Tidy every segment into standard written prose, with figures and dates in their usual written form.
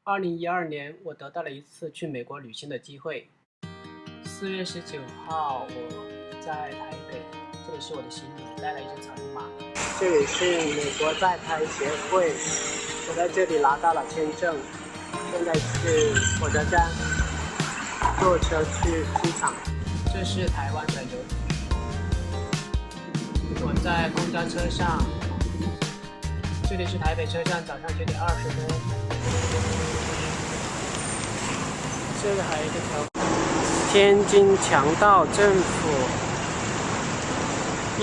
2012年，我得到了一次去美国旅行的机会。4月19号，我在台北，这里是我的行李，带了一只草泥马。这里是美国在台协会，我在这里拿到了签证，现在去火车站，坐车去机场。这是台湾的邮局，我在公交车上。这里是台北车站，早上9点20分。这里还有一个天津强盗政府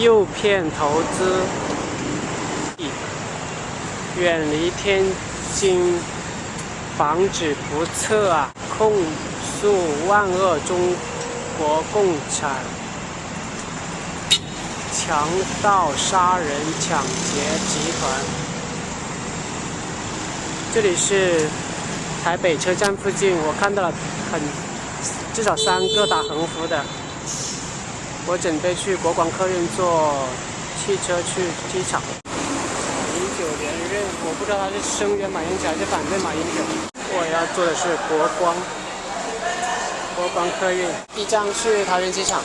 诱骗投资，远离天津，防止不测啊！控诉万恶中国共产强盗杀人抢劫集团。这里是台北车站附近，我看到了至少3个打横幅的。我准备去国光客运坐汽车去机场。马英九连任，我不知道他是声援马英九还是反对马英九。我要坐的是国光客运，一张去桃园机场。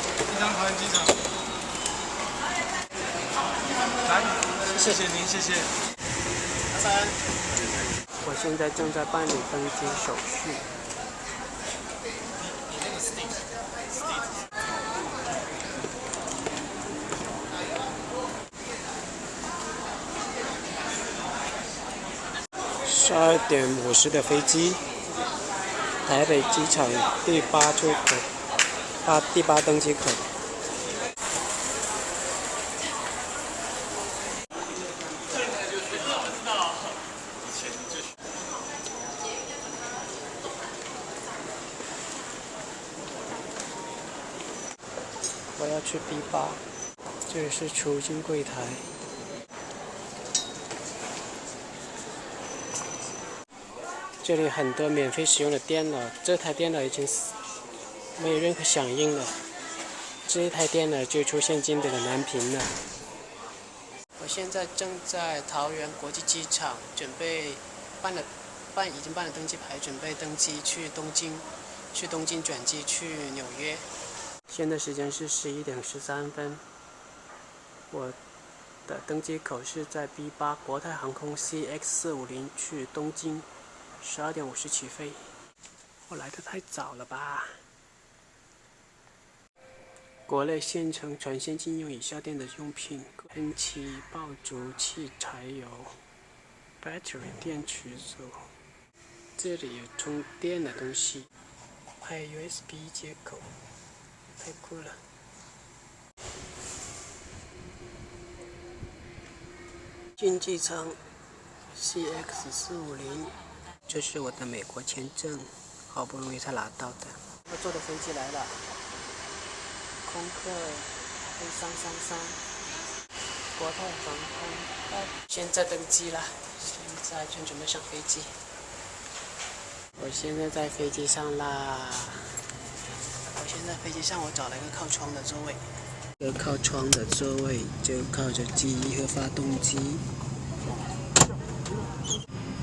来，谢谢您，谢谢。拜拜。我现在正在办理登机手续。12点50的飞机，台北机场第8出口，第8登机口。我要去 B8， 这里是出境柜台。这里很多免费使用的电脑，这台电脑已经没有任何响应了，这一台电脑就出现经典的蓝屏了。我现在正在桃园国际机场，准备已经办了登机牌，准备登机去东京转机去纽约。现在时间是11点13分，我的登机口是在 B8 国泰航空 CX450 去东京，12点50起飞。我来的太早了吧？国内现成全线禁用以下电子用品：喷漆、爆竹器、柴油、battery 电池组。这里有充电的东西，还有 USB 接口。太酷了！经济舱 CX450， 这是我的美国签证，好不容易才拿到的。我坐的飞机来了，空客A333，国泰航空。现在登机了，现在正准备上飞机。我现在在飞机上啦。现在飞机上，我找了一个靠窗的座位。这个靠窗的座位就靠着机翼和发动機。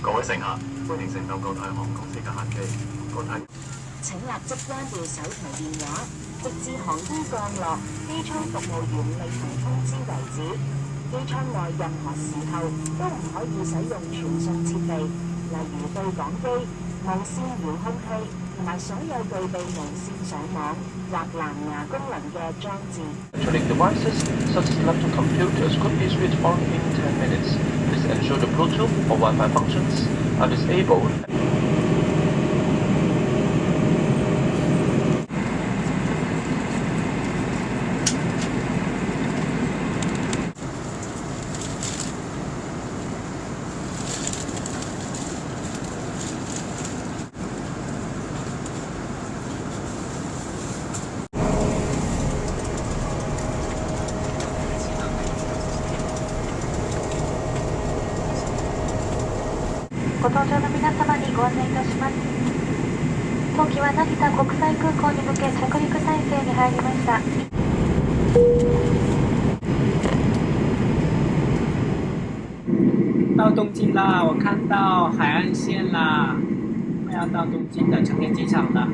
各位乘客，歡迎乘搭國泰航空私家客機。國泰請立即關掉手提電話，直至航機降落，機艙服務員另行通知為止。機艙內任何時候都唔可以使用傳訊設備，例如對講機、無線遙控器同埋所有具備無線上網或藍牙功能嘅裝置。Electronic devices such as laptop computers could be switched on in 10 minutes. Please ensure the Bluetooth or Wi-Fi functions are disabled.ご搭乗の皆様にご案内いたします。当機は成田国際空港に向け着陸態勢に入りました。到东京啦，我看到海岸线啦。快要到东京的成田机场了。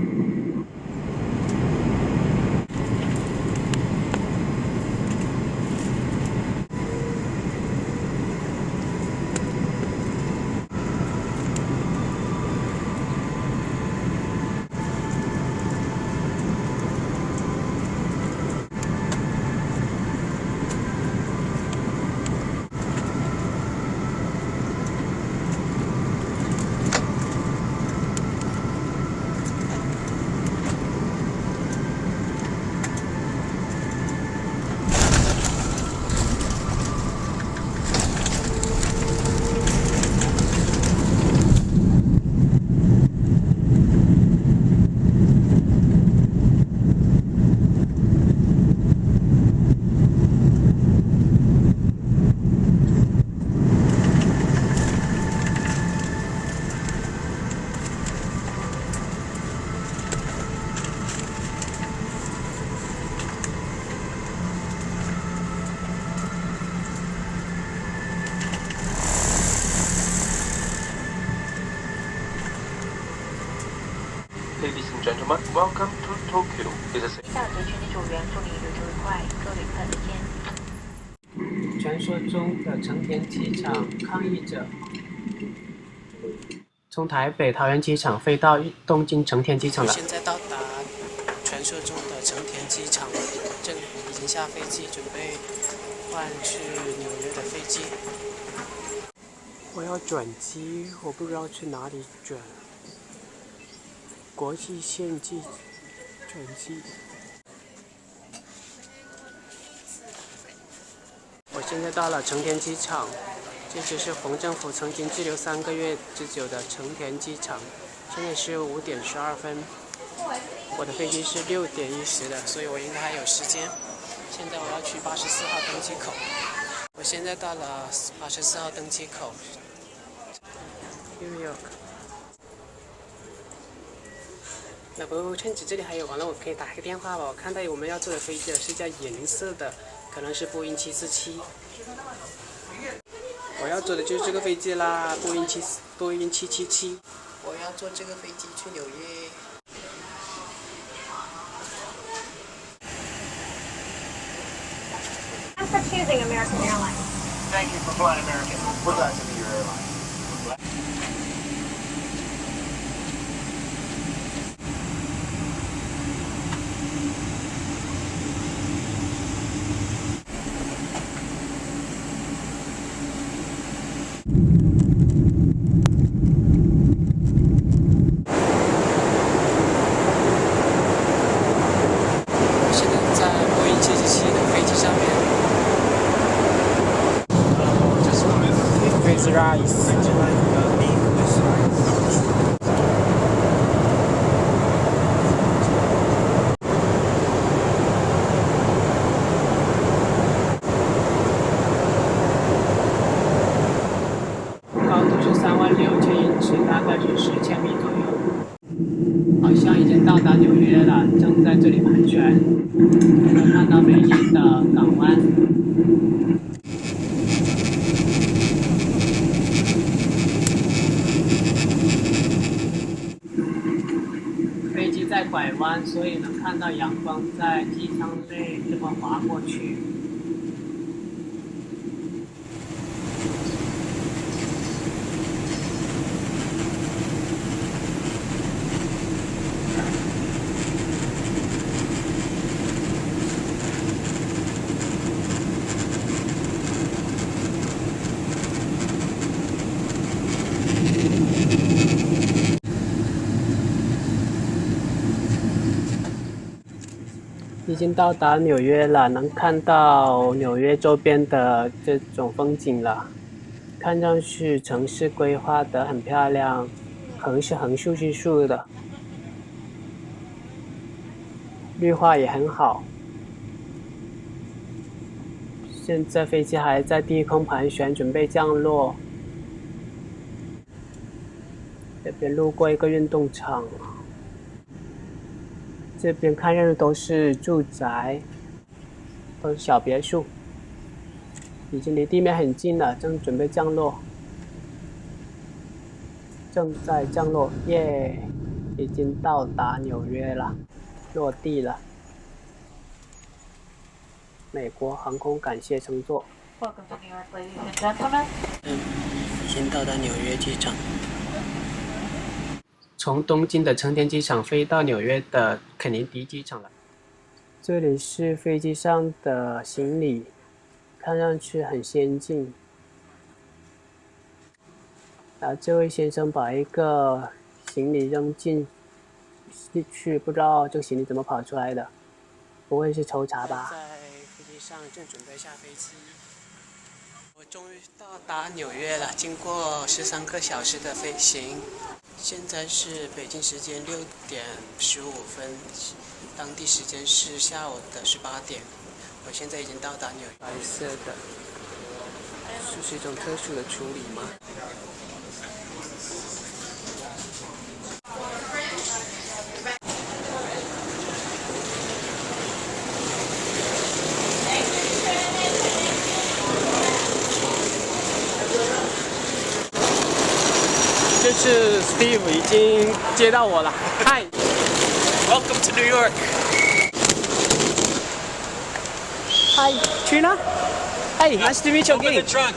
Ladies and gentlemen, welcome to Tokyo. It is 下节群体组员，祝你旅途愉快，各旅客再见。传说中的成田机场抗议者从台北桃园机场飞到东京成田机场了。现在到达传说中的成田机场了，正已经下飞机，准备换去纽约的飞机。我要转机，我不知道去哪里转。国际线机转机。我现在到了成田机场，这就是冯政府曾经滞留3个月之久的成田机场。现在是5点12分，我的飞机是6点10的，所以我应该还有时间。现在我要去84号登机口。我现在到了84号登机口 ，New York。那不趁着这里还有，完了我可以打个电话吧。我看到我们要坐的飞机是架银色的，可能是波音747。我要坐的就是这个飞机啦，波音777。我要坐这个飞机去纽约。Thanks for choosing American Airlines. Thank you for flying American. We're glad to be your airline. 现在在波音777的飞机上面。With rice. 高度是36000英尺，大概是10千米左右。好像已经到达纽约了，正在这里盘旋。能看到美丽的港湾。飞机在拐弯，所以能看到阳光在机舱内这么划过去。已经到达纽约了，能看到纽约周边的这种风景了。看上去城市规划得很漂亮，横是横竖是竖的，绿化也很好。现在飞机还在低空盘旋，准备降落。这边路过一个运动场。这边看样都是住宅，都是小别墅，已经离地面很近了，正准备降落。正在降落，耶！已经到达纽约了，落地了。美国航空感谢乘坐。Welcome to New York, ladies and gentlemen. 已经到达纽约机场。从东京的成田机场飞到纽约的肯尼迪机场了。这里是飞机上的行李，看上去很先进。这位先生把一个行李扔进去，不知道这个行李怎么跑出来的，不会是抽查吧？在飞机上正准备下飞机，我终于到达纽约了。经过13个小时的飞行，现在是北京时间6点15分，当地时间是下午的18点。我现在已经到达纽约。白色的，是一种特殊的处理吗？这是 Steve 已经接到我了。Hi, welcome to New York. Hi, Trina. Hey, nice to meet you again. Open the trunk.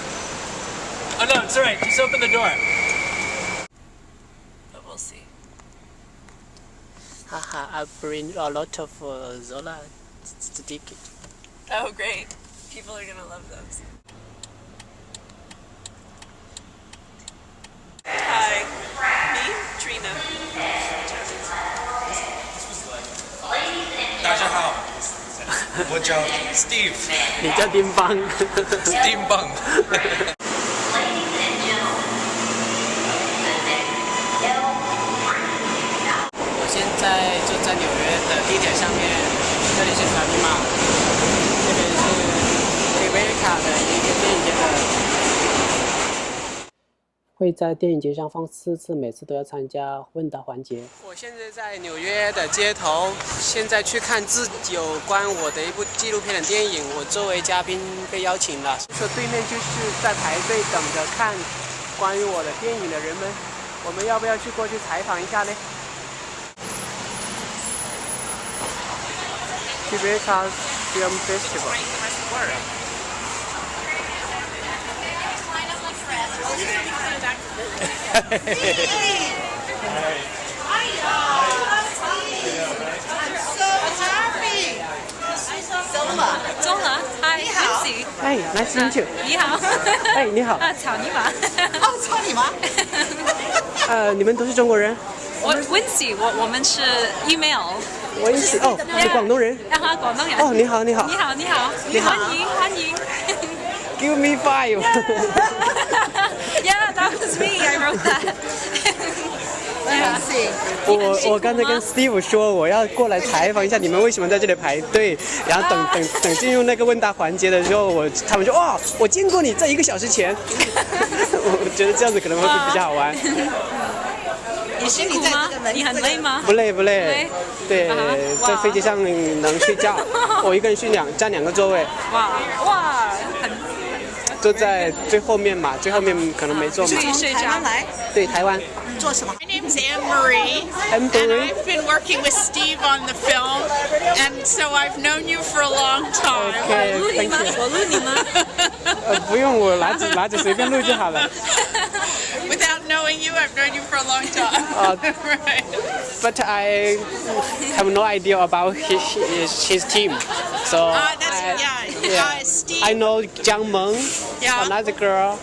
Oh no, it's alright. Just open the door. But we'll see. Haha, I bring a lot of zuola stick. Oh great. People are gonna love those. Hi. Me? Trina. 大家好，我叫 Steve。你叫丁邦。丁邦。我现在就在纽约的地铁上面，这里是草泥马，这边是维尔卡的一个电影节的。会在电影节上放4次，每次都要参加问答环节。我现在在纽约的街头，现在去看有关我的一部纪录片的电影。我作为嘉宾被邀请了，说对面就是在排队等着看关于我的电影的人们，我们要不要去过去采访一下呢？Tribeca Film Festival。Zola, hi, Nancy. 哎 ，nice to meet you. 你好。哎，你好。草泥马。哦，草泥马。你们都是中国人？我 Wincy， 我们是 email。Wincy， 哦，你是广东人。广东人。哦，你好，你好。你好，你好。你好。欢迎。Give me 5. Yeah, that was me. I wrote that. 我刚才跟 Steve 说我要过来采访一下你们为什么在这里排队，然后等进入那个问答环节的时候，他们说哇，我见过你在1个小时前。我觉得这样子可能会比较好玩。你辛苦吗？你很累吗？不累。对，在飞机上能睡觉，我一个人睡占2个座位。哇，很。坐在最后面嘛，最后面可能没坐嘛。从台湾来？对，台湾。做什么 My name's Anne-Marie, and I've been working with Steve on the film, and so I've known you for a long time. Okay, thank you. 我录你吗？不用，我拿着随便录就好了。Without knowing you, I've known you for a long time. Right. But I have no idea about his team. So Steve. I know Jiang Meng, another girl.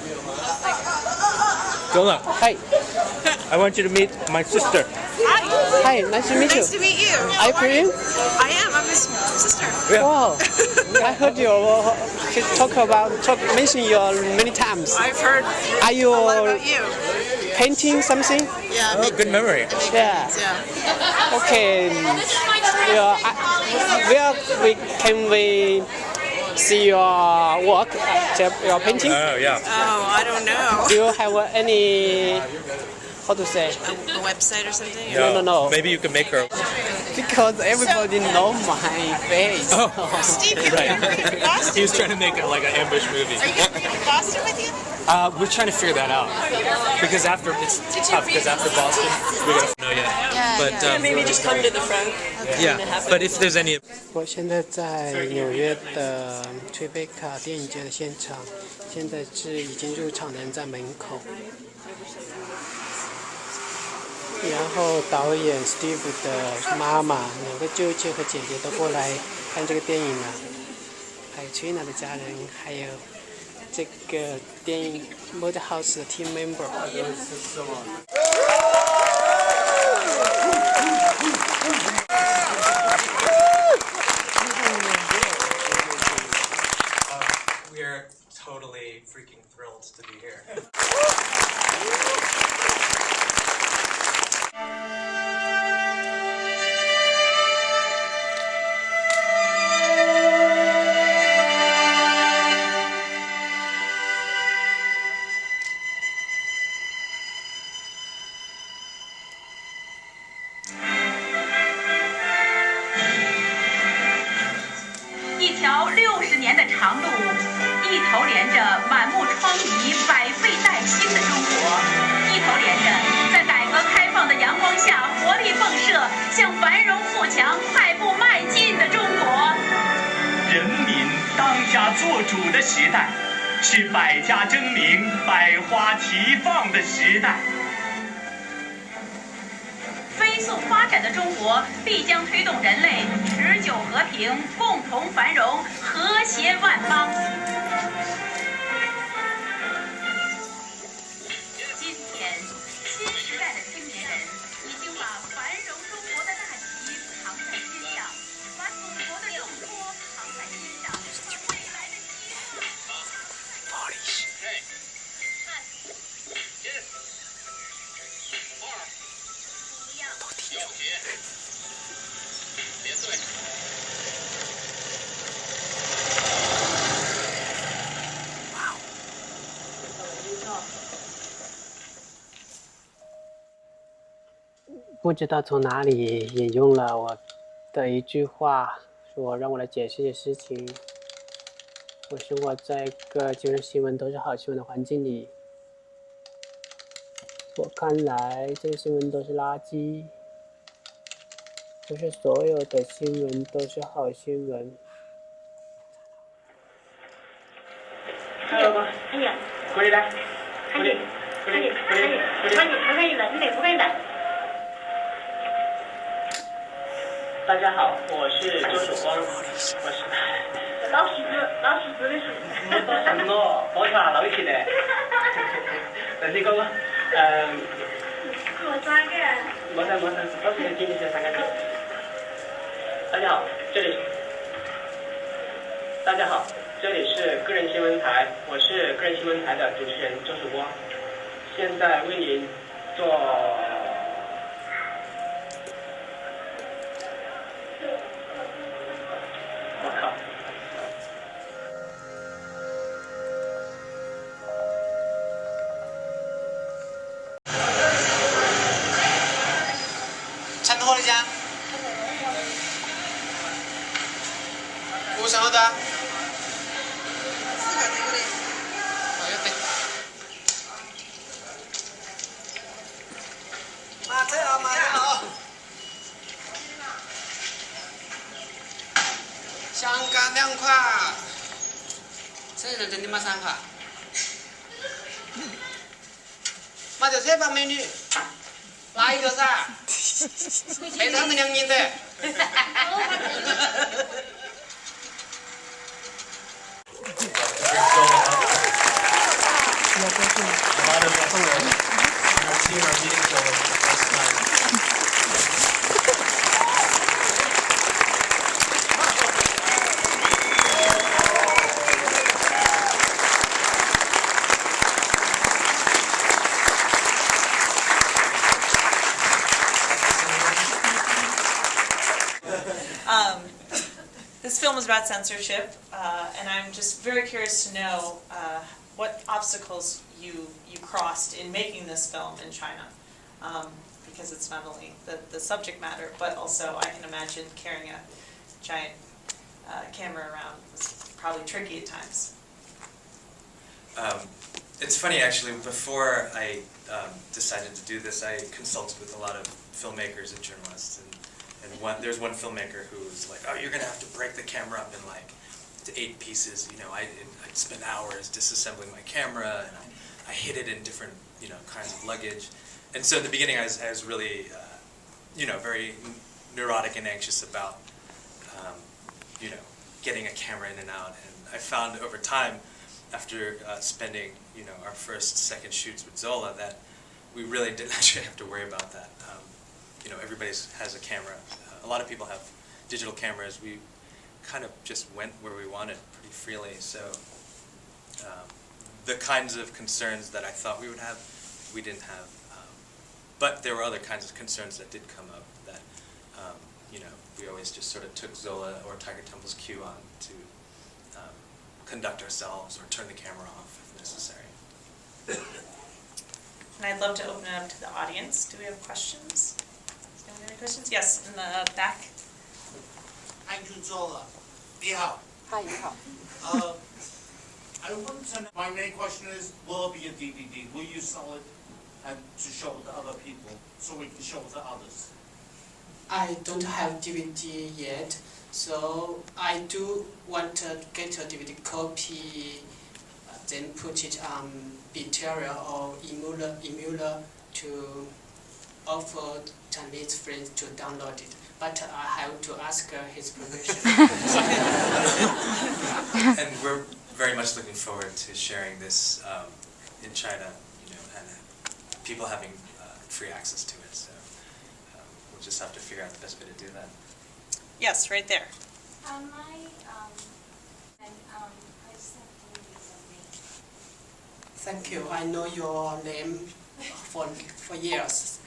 Zola, Hi. I want you to meet my sister. Hi, nice to meet you. Nice to meet you. Are you Korean? I am. I'm his sister. Yeah. Wow. I heard you mention you many times. I've heard Are you a lot about you. painting something? Yeah. Oh, good memory. Yeah. Yeah. Okay. Can we see your work, your painting? Oh, yeah. Oh, I don't know. Do you have any, how to say? A website or something? No. Maybe you can make her. Because everybody know my face. Steve, Right. Boston? He was trying to make it like an ambush movie. Are you going to be in Boston with you? We're trying to figure that out because after it's tough because after Boston we're gonna know yet. But maybe just come to the front. Yeah, but if there's any. 我现在在纽约的崔贝卡电影节的现场，现在是已经入场的人在门口，然后导演 Steve 的妈妈、两个舅舅和姐姐都过来看这个电影了，还有 Trina 的家人，还有这个电影 Murder House 的 team member。We're totally freaking thrilled to be here. …60年的长路，一头连着满目疮痍、百废待兴的中国，一头连着在改革开放的阳光下活力迸射、向繁荣富强快步迈进的中国。人民当家作主的时代，是百家争鸣、百花齐放的时代。飞速发展的中国必将推动人类持久和平、共同繁荣、和谐万邦。今天，新时代的青年人已经把繁荣中国的大旗扛在肩上，把祖国的重托扛在肩上，未来的希望。不知道从哪里引用了我的一句话，说让我来解释一些事情。我生活在一个金融新闻都是好新闻的环境里，我看来这些新闻都是垃圾，不是所有的新闻都是好新闻。哎呀，过来，快点，不可以了，你得不可以了。大家好，我是周守光，我是老戏子的是。什么？我查老起的。但是讲我咋个？没事，我是今天3个字。大家好，这里是个人新闻台，我是个人新闻台的主持人周守光，现在为您做。我靠！产多的家？五十后的？马车好。香港2块，这是真的吗？3块。妈的，这帮美女，哪一个噻？非常的亮眼的。This film is about censorship, and I'm just very curious to know what obstacles you crossed in making this film in China, because it's not only the subject matter, but also I can imagine carrying a giant camera around was probably tricky at times. It's funny actually, before I decided to do this, I consulted with a lot of filmmakers and journalists, and there's one filmmaker who was like, oh, you're going to have to break the camera up in like to 8 pieces. You know, I'd spend hours disassembling my camera, and I hid it in different, you know, kinds of luggage. And so in the beginning I was really, you know, very neurotic and anxious about, you know, getting a camera in and out. And I found over time, after spending, you know, our first, second shoots with Zola, that we really didn't actually have to worry about that. You know, everybody has a camera. A lot of people have digital cameras. We kind of just went where we wanted pretty freely. So the kinds of concerns that I thought we would have, we didn't have. But there were other kinds of concerns that did come up that, you know, we always just sort of took Zola or Tiger Temple's cue on to conduct ourselves or turn the camera off if necessary. And I'd love to open it up to the audience. Do we have questions? Does anyone have any questions? Yes, in the back. Thank you, Zola. 你好. Hi, 你好. I want to know, my main question is, will it be a DVD? Will you sell it and to show to other people so we can show to others? I don't have DVD yet, so I do want to get a DVD copy, then put it on Biteria or Emula to offer Chinese friends to download it. But I have to ask his permission. And we're very much looking forward to sharing this in China, you know, and people having free access to it. So we'll just have to figure out the best way to do that. Yes, right there. I sent you the link. Thank you. I know your name for years.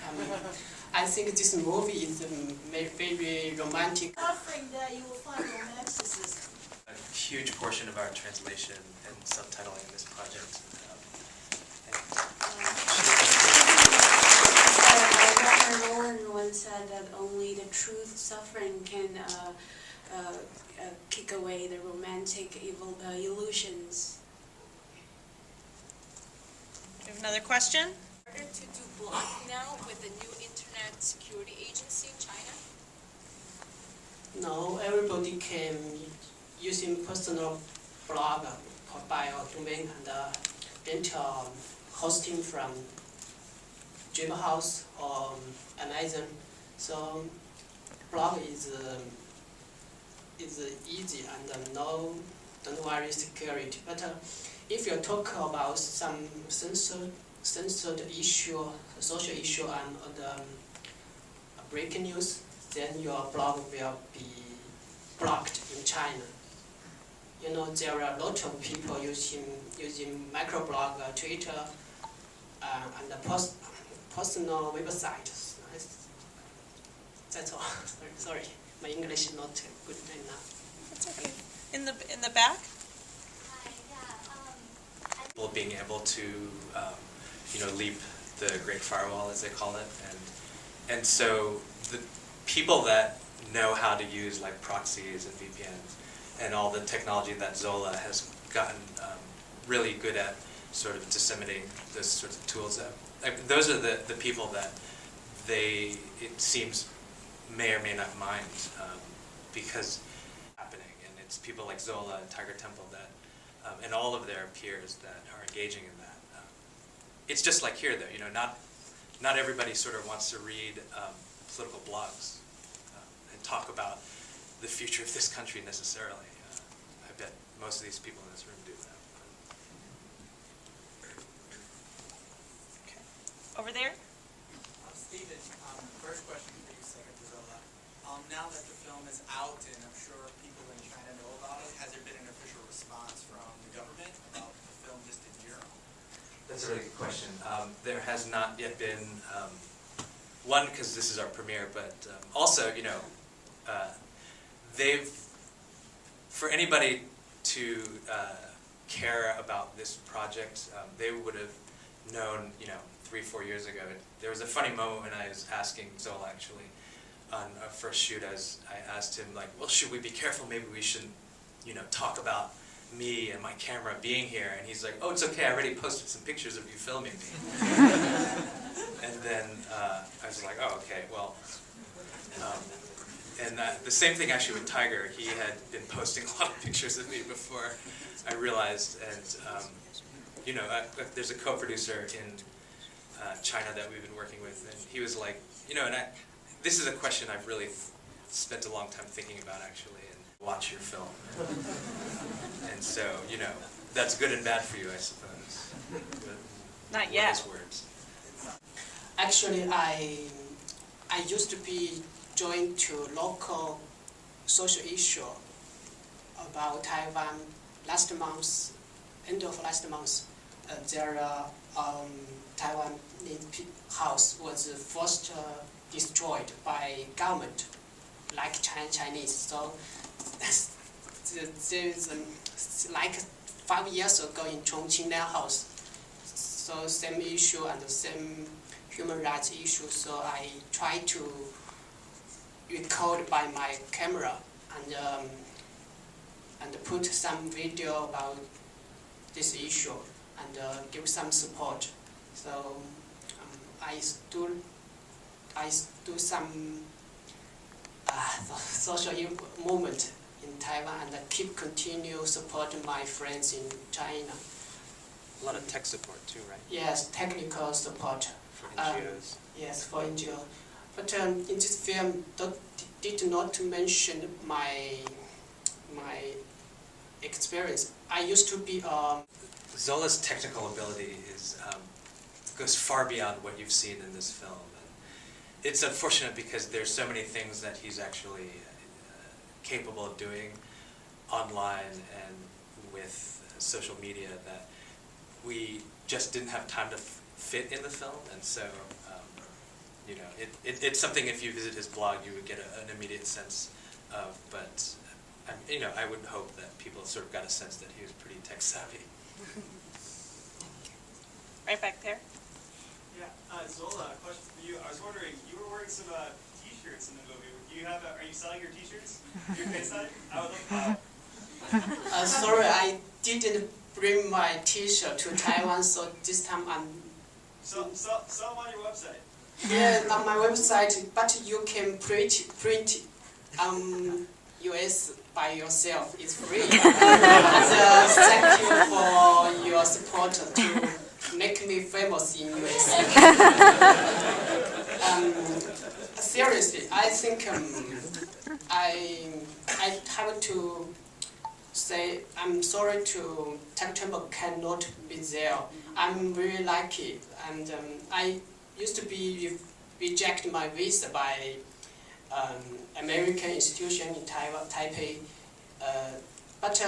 I think this movie is very romantic. Suffering that you will find romanticism. A huge portion of our translation and subtitling in this project. Roland once said that only the truth suffering can kick away the romantic illusions. Do you have another question? Harder to do blocking now with the new Internet Security Agency in China? No, everybody can using personal blog by a domain and rent hosting from House or Amazon. So blog is easy and don't worry security. But if you talk about some censored issue, social issue, and the breaking news, then your blog will be blocked in China. You know, there are a lot of people using microblog, Twitter, and personal websites. That's all. Sorry, my English is not good enough. That's okay. In the back. People being able to, you know, leap the Great Firewall, as they call it, and so the people that know how to use like proxies and VPNs and all the technology that Zola has gotten really good at, sort of disseminating those sorts of tools. Those are the people that it seems, may or may not mind because happening, and it's people like Zola and Tiger Temple that, and all of their peers that are engaging in that. It's just like here, though. You know, not everybody sort of wants to read political blogs and talk about the future of this country necessarily. I bet most of these people in this room do that. Okay. Over there. Stephen, first question for you, second to Zola. Now that the film is out, and I'm sure people in China know about it, has there been an official response from the government about the film just in general? That's a really good question. There has not yet been, one, because this is our premiere, but also, you know, for anybody to care about this project, they would have known, you know, 3-4 years ago. There was a funny moment when I was asking Zola, actually, on our first shoot, as I asked him, like, well, should we be careful? Maybe we shouldn't, you know, talk about me and my camera being here, and he's like, "Oh, it's okay. I already posted some pictures of you filming me." And then I was like, "Oh, okay. Well." And the same thing actually with Tiger. He had been posting a lot of pictures of me before I realized. And you know, there's a co-producer in China that we've been working with, and he was like, you know, and this is a question I've really spent a long time thinking about actually. And watch your film. And so, you know, that's good and bad for you, I suppose. Not yet. His words. Actually, I used to be joined to local social issue about Taiwan last month, end of last month. Their Taiwan house was first destroyed by government, like Chinese. So there's like 5 years ago in Chongqing, their house. So same issue and the same human rights issue. So I try to record by my camera and put some video about this issue and give some support. So I do some social movement in Taiwan and continue supporting my friends in China. A lot of tech support too, right? Yes, technical support. For NGOs. Yes, for NGO. But in this film, did not mention my experience. I used to be Zuola's technical ability goes far beyond what you've seen in this film. And it's unfortunate because there's so many things that he's actually capable of doing online and with social media that we just didn't have time to fit in the film. And so, you know, it's something if you visit his blog you would get an immediate sense of, but you know, I would hope that people sort of got a sense that he was pretty tech savvy. Right back there. Yeah, Zuola, a question for you. I was wondering, you were wearing some T-shirts in the movie. Do you have? Are you selling your T-shirts? Your face side? I would love to. Sorry, I didn't bring my T-shirt to Taiwan, so this time I'm. Sell them on your website. Yeah, on my website, but you can print US by yourself. It's free. And, thank you for your support to make me famous in US. Seriously, I think I have to say I'm sorry to Tech Chamber cannot be there. I'm really lucky, and I used to be rejected my visa by American institution in Taiwan, Taipei. But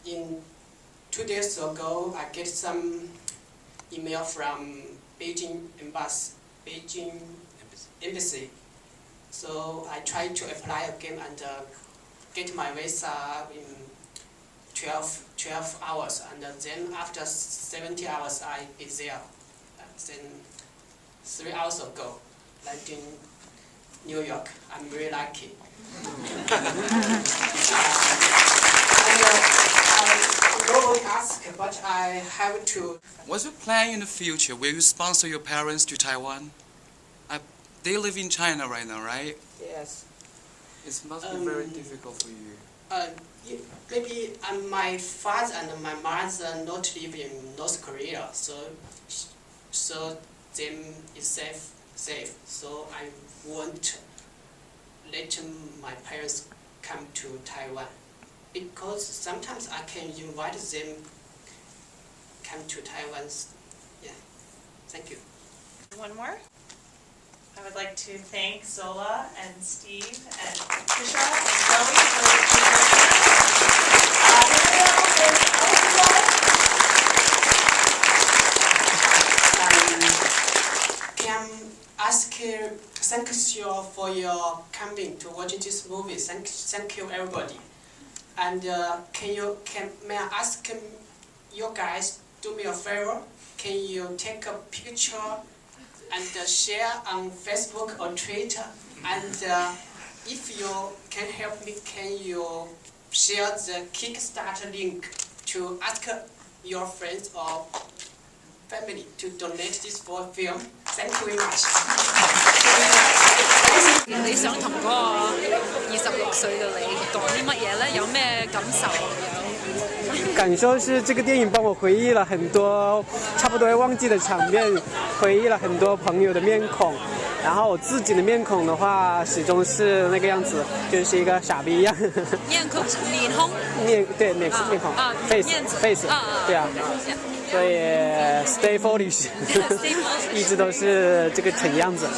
in 2 days ago, I get some email from Beijing embassy. So I tried to apply again and get my visa in 12 hours, and then after 70 hours I be there. Then 3 hours ago, landed in New York. I'm really lucky. Nobody asked, but I have to. What's your plan in the future? Will you sponsor your parents to Taiwan? They live in China right now, right? Yes. It must be very difficult for you. Maybe my father and my mother not live in North Korea, so them is safe. So I won't let my parents come to Taiwan, because sometimes I can invite them come to Taiwan. Yeah, thank you. One more. I would like to thank Zuola and Steve and Trisha and Zoe for thank you for your coming to watch this movie. Thank you everybody. And may I ask you guys do me a favor? Can you take a picture and share on Facebook or Twitter? And if you can help me, can you share the Kickstarter link to ask your friends or family to donate this for film. Thank you very much. 你想同嗰個26歲嘅你講啲乜嘢呢？有咩感受？感受是这个电影帮我回忆了很多差不多要忘记的场面，回忆了很多朋友的面孔。然后我自己的面孔的话，始终是那个样子，就是一个傻逼一样。面孔、脸孔。对面孔。face。对啊。所以 stay foolish， 一直都是这个蠢样子。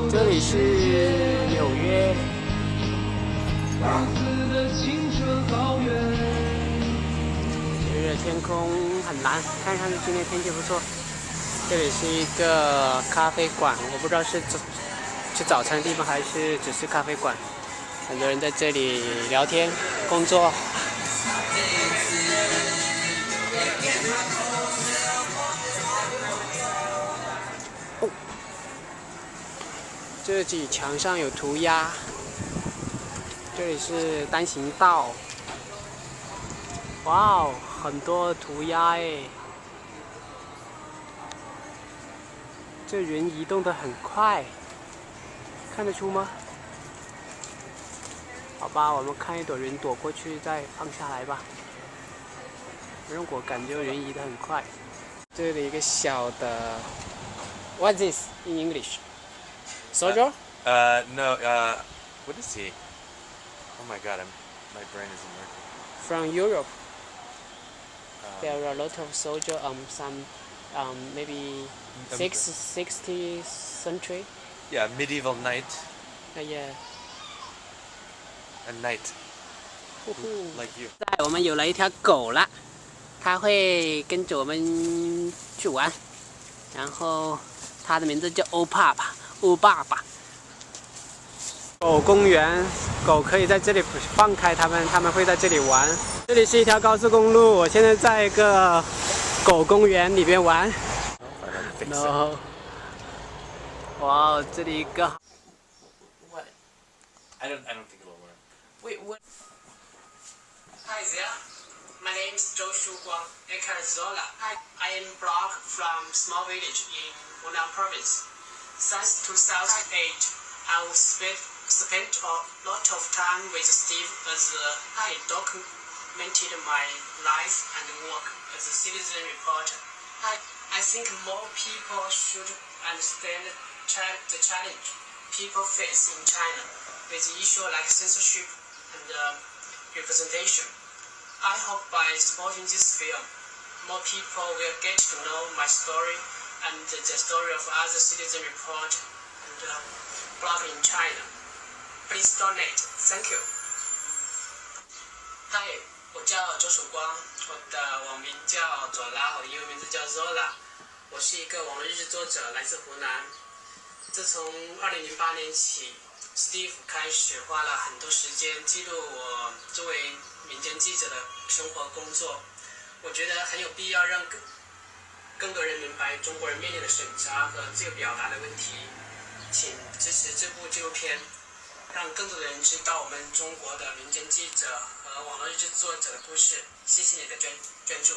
这里是纽约。今日天空很蓝，看上去今天天气不错。这里是一个咖啡馆，我不知道是吃早餐的地方还是只是咖啡馆。很多人在这里聊天、工作。这里墙上有涂鸦。这里是单行道。哇哦，很多涂鸦哎！这人移动得很快，看得出吗？好吧，我们看一朵云躲过去，再放下来吧。让我感觉人移得很快。这里一个小的 ，What's this in English? Soldier? No. What is he? Oh my God, my brain isn't working. From Europe. There are a lot of soldiers. Some maybe 60th century. Yeah, medieval knight. Yeah. A knight. Like you. 我们有了一条狗了，它会跟着我们去玩，然后它的名字叫欧爸爸。狗公园，狗可以在这里放开它们会在这里玩。这里是一条高速公路，我现在在一个狗公园里边玩。No. 哇，这里一个。What? I don't think it'll work. Wait, what? Hi there. My name is Zhou Shuguang, aka Zola. I am blog from small village in Hunan province. Since 2008, I've spent a lot of time with Steve as I documented my life and work as a citizen reporter. I think more people should understand the challenge people face in China with issues like censorship and representation. I hope by supporting this film, more people will get to know my story and the story of other citizen report and blog in China. Please donate. Thank you. Hi, 我叫周曙光，我的网名叫佐拉，我的英文名字叫 Zola。我是一个网络日志作者，来自湖南。自从2008年起 ，Steve 开始花了很多时间记录我作为民间记者的生活工作。我觉得很有必要让更多人明白中国人面临的审查和自由表达的问题。请支持这部纪录片，让更多的人知道我们中国的民间记者和网络日志作者的故事。谢谢你的捐助。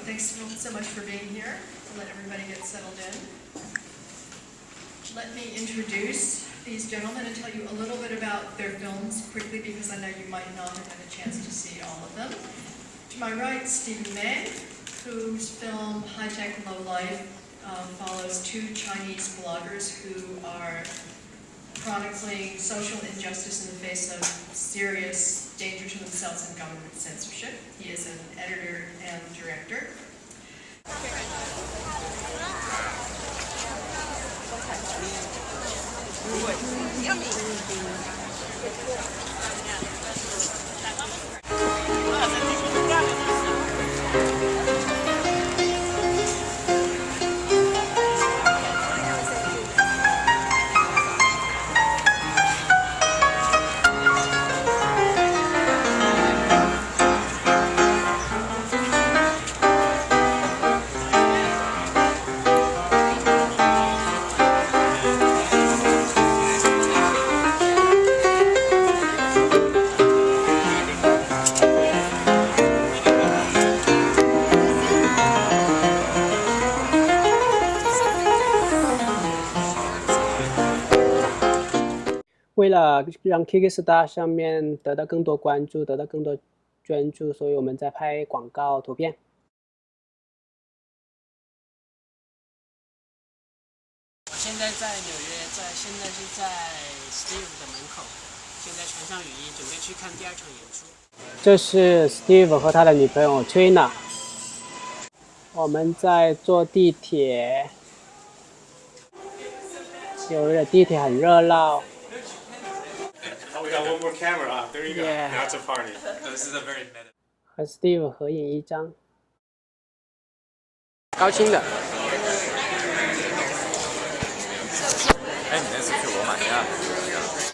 Thanks so much for being here. Let everybody get settled in. Let me introduce these gentlemen and tell you a little bit about their films quickly because I know you might not have had a chance to see all of them. To my right, Stephen May, whose film High Tech Low Life follows two Chinese bloggers who are chronicling social injustice in the face of serious danger to themselves and government censorship. He is an editor and director. 为了让 Kickstarter 上面得到更多关注，得到更多捐助，所以我们在拍广告图片。我现在在纽约，现在是在 Steve 的门口，现在穿上雨衣，准备去看第2场演出。这是 Steve 和他的女朋友 Trina。我们在坐地铁，纽约的地铁很热闹。Oh, we got one more camera. Ah, there you go. Yeah. Now it's a party. This is a very meta. 和 Steve 合影一张。高清的。哎，你那次去罗马尼亚？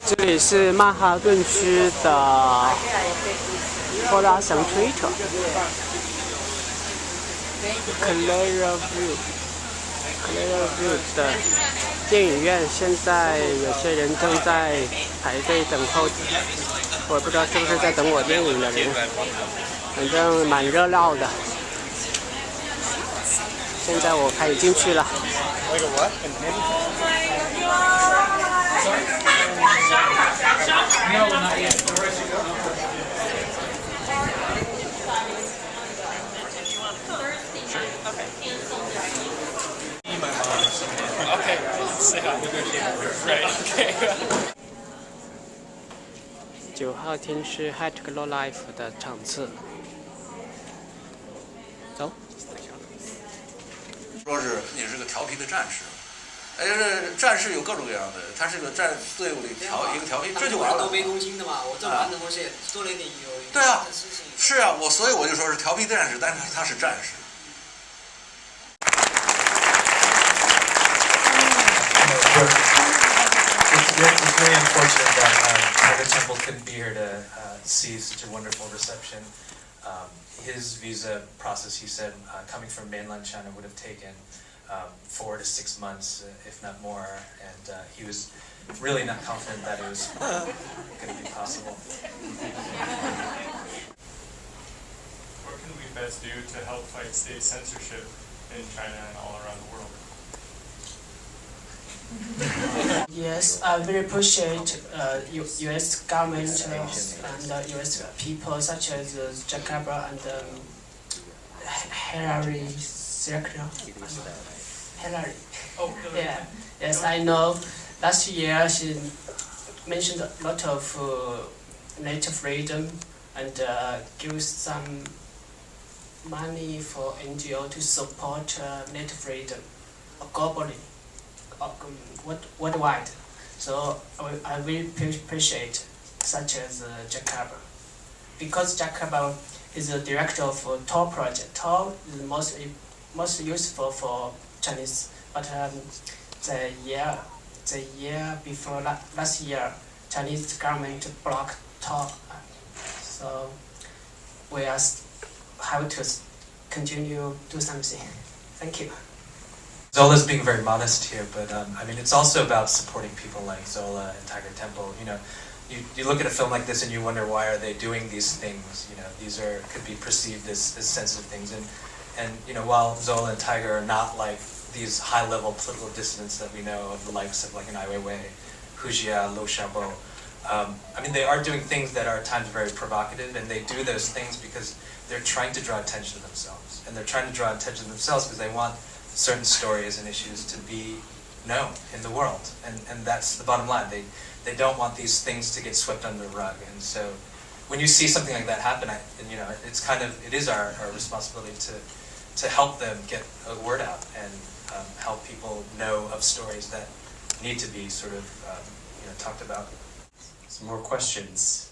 这里是曼哈顿区的托拉神推特 Clara View 的电影院，现在有些人正在排队等候，我不知道是不是在等我电影的人，反正蛮热闹的。现在我可以进去了。No, not yet. Where should go? Okay, say hi. Right, okay. 9号厅是 Hatch Low Life 的场次。走。说是你是个调皮的战士。哎，这战士有各种各样的，他是个队伍里一个调皮，这就完了。都没攻心的嘛，我这玩的东西做了一点对啊，是啊，所以我就说是调皮的战士，但是他是战士。It's very unfortunate that Tiger Temple couldn't be here to see such a wonderful reception. His visa process, he said, coming from mainland China would have taken 4 to 6 months, if not more, and he was really not confident that it was going to be possible. What can we best do to help fight state censorship in China and all around the world? Yes, I very appreciate U.S. government and U.S. people such as Jack Abra and Hillary Hillary. Oh, Hillary. Yeah. Yes, I know. Last year she mentioned a lot of native freedom and give some money for NGO to support native freedom globally, worldwide. So I really appreciate such as Jack Abra. Because Jack Abra is the director of TOR project. TOR is most useful for Chinese, but the year before last year, Chinese government blocked TOR, so we have to continue do something. Thank you. Zola's being very modest here, but I mean, it's also about supporting people like Zola and Tiger Temple. You know, you look at a film like this and you wonder why are they doing these things. You know, these could be perceived as sensitive things, and you know, while Zola and Tiger are not like these high-level political dissidents that we know of, the likes of like an Ai Weiwei, Hu Jia, Liu Xiaobo. I mean, they are doing things that are at times very provocative, and they do those things because they're trying to draw attention to themselves, and they're trying to draw attention to themselves because they want certain stories and issues to be known in the world, and that's the bottom line. They don't want these things to get swept under the rug, and so when you see something like that happen, you know, it is our responsibility to help them get a word out and help people know of stories that need to be sort of you know, talked about. Some more questions.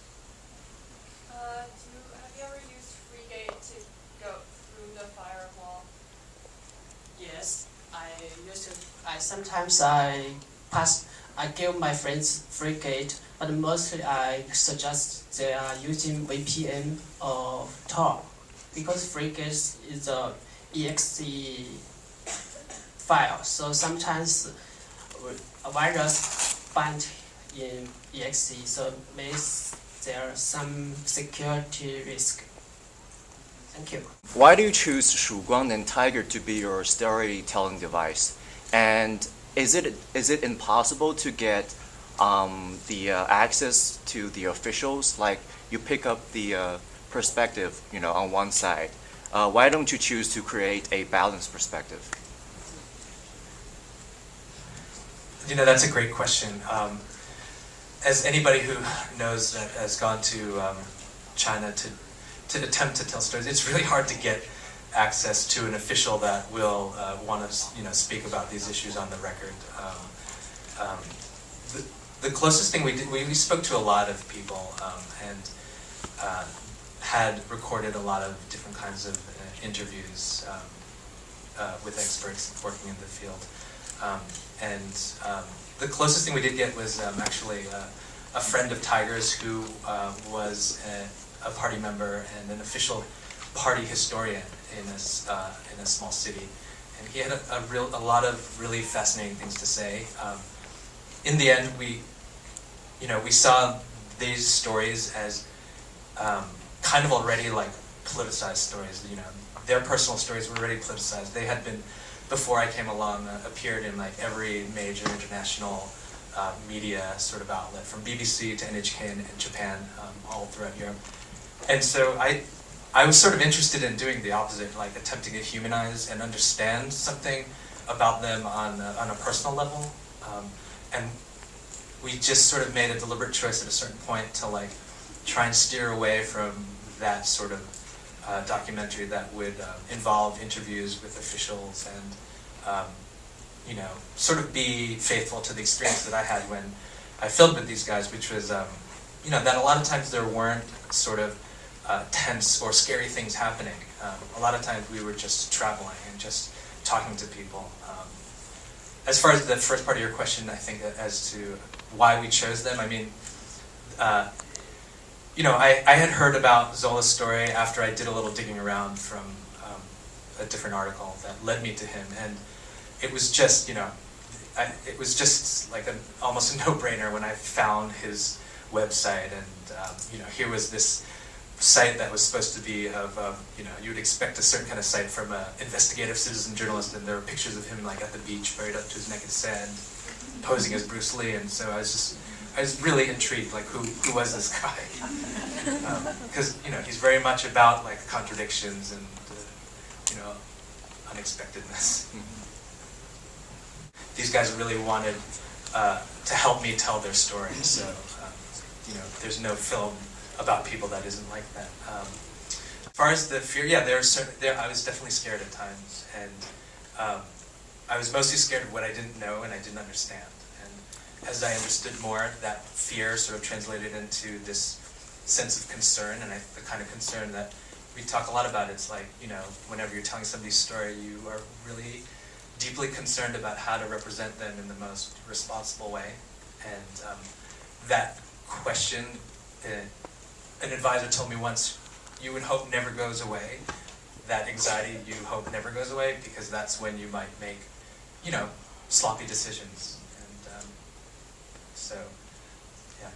Have you ever used FreeGate to go through the firewall? Yes, sometimes I give my friends FreeGate, but mostly I suggest they are using VPN or Tor, because FreeGate is a exe file, so sometimes a virus bind in exe, so there's some security risk. Thank you. Why do you choose Shuguang and Tiger to be your storytelling device? And is it impossible to get the access to the officials? Like you pick up the perspective, on one side. Why don't you choose to create a balanced perspective? That's a great question. As anybody who knows that has gone to China to attempt to tell stories, it's really hard to get access to an official that will want to speak about these issues on the record. The closest thing we did, we spoke to a lot of people and had recorded a lot of different kinds of interviews with experts working in the field. The closest thing we did get was actually a friend of Tiger's who was a party member and an official party historian in a small city, and he had a lot of really fascinating things to say. In the end, we saw these stories as kind of already like politicized stories. Their personal stories were already politicized. They had been, before I came along, appeared in like every major international media sort of outlet, from BBC to NHK in Japan, all throughout Europe. And so I was sort of interested in doing the opposite, like attempting to humanize and understand something about them on a personal level. And we just sort of made a deliberate choice at a certain point to like try and steer away from that sort of documentary that would involve interviews with officials and sort of be faithful to the experience that I had when I filmed with these guys, which was that a lot of times there weren't sort of tense or scary things happening. A lot of times we were just traveling and just talking to people. As far as the first part of your question, I think as to why we chose them, I mean, I had heard about Zola's story after I did a little digging around from a different article that led me to him, and it was just, it was just like almost a no-brainer when I found his website, and here was this site that was supposed to be of, you would expect a certain kind of site from an investigative citizen journalist, and there were pictures of him like at the beach, buried up to his neck in sand, posing as Bruce Lee, and so I was really intrigued, like who was this guy? Because he's very much about like contradictions and unexpectedness. These guys really wanted to help me tell their story, so there's no film about people that isn't like that. As far as the fear, yeah, I was definitely scared at times, and I was mostly scared of what I didn't know and I didn't understand. And as I understood more, that fear sort of translated into this sense of concern, and the kind of concern that we talk a lot about. It's like, whenever you're telling somebody's story, you are really deeply concerned about how to represent them in the most responsible way. And that question, an advisor told me once, you would hope never goes away. That anxiety you hope never goes away, because that's when you might make, sloppy decisions. And so, yeah.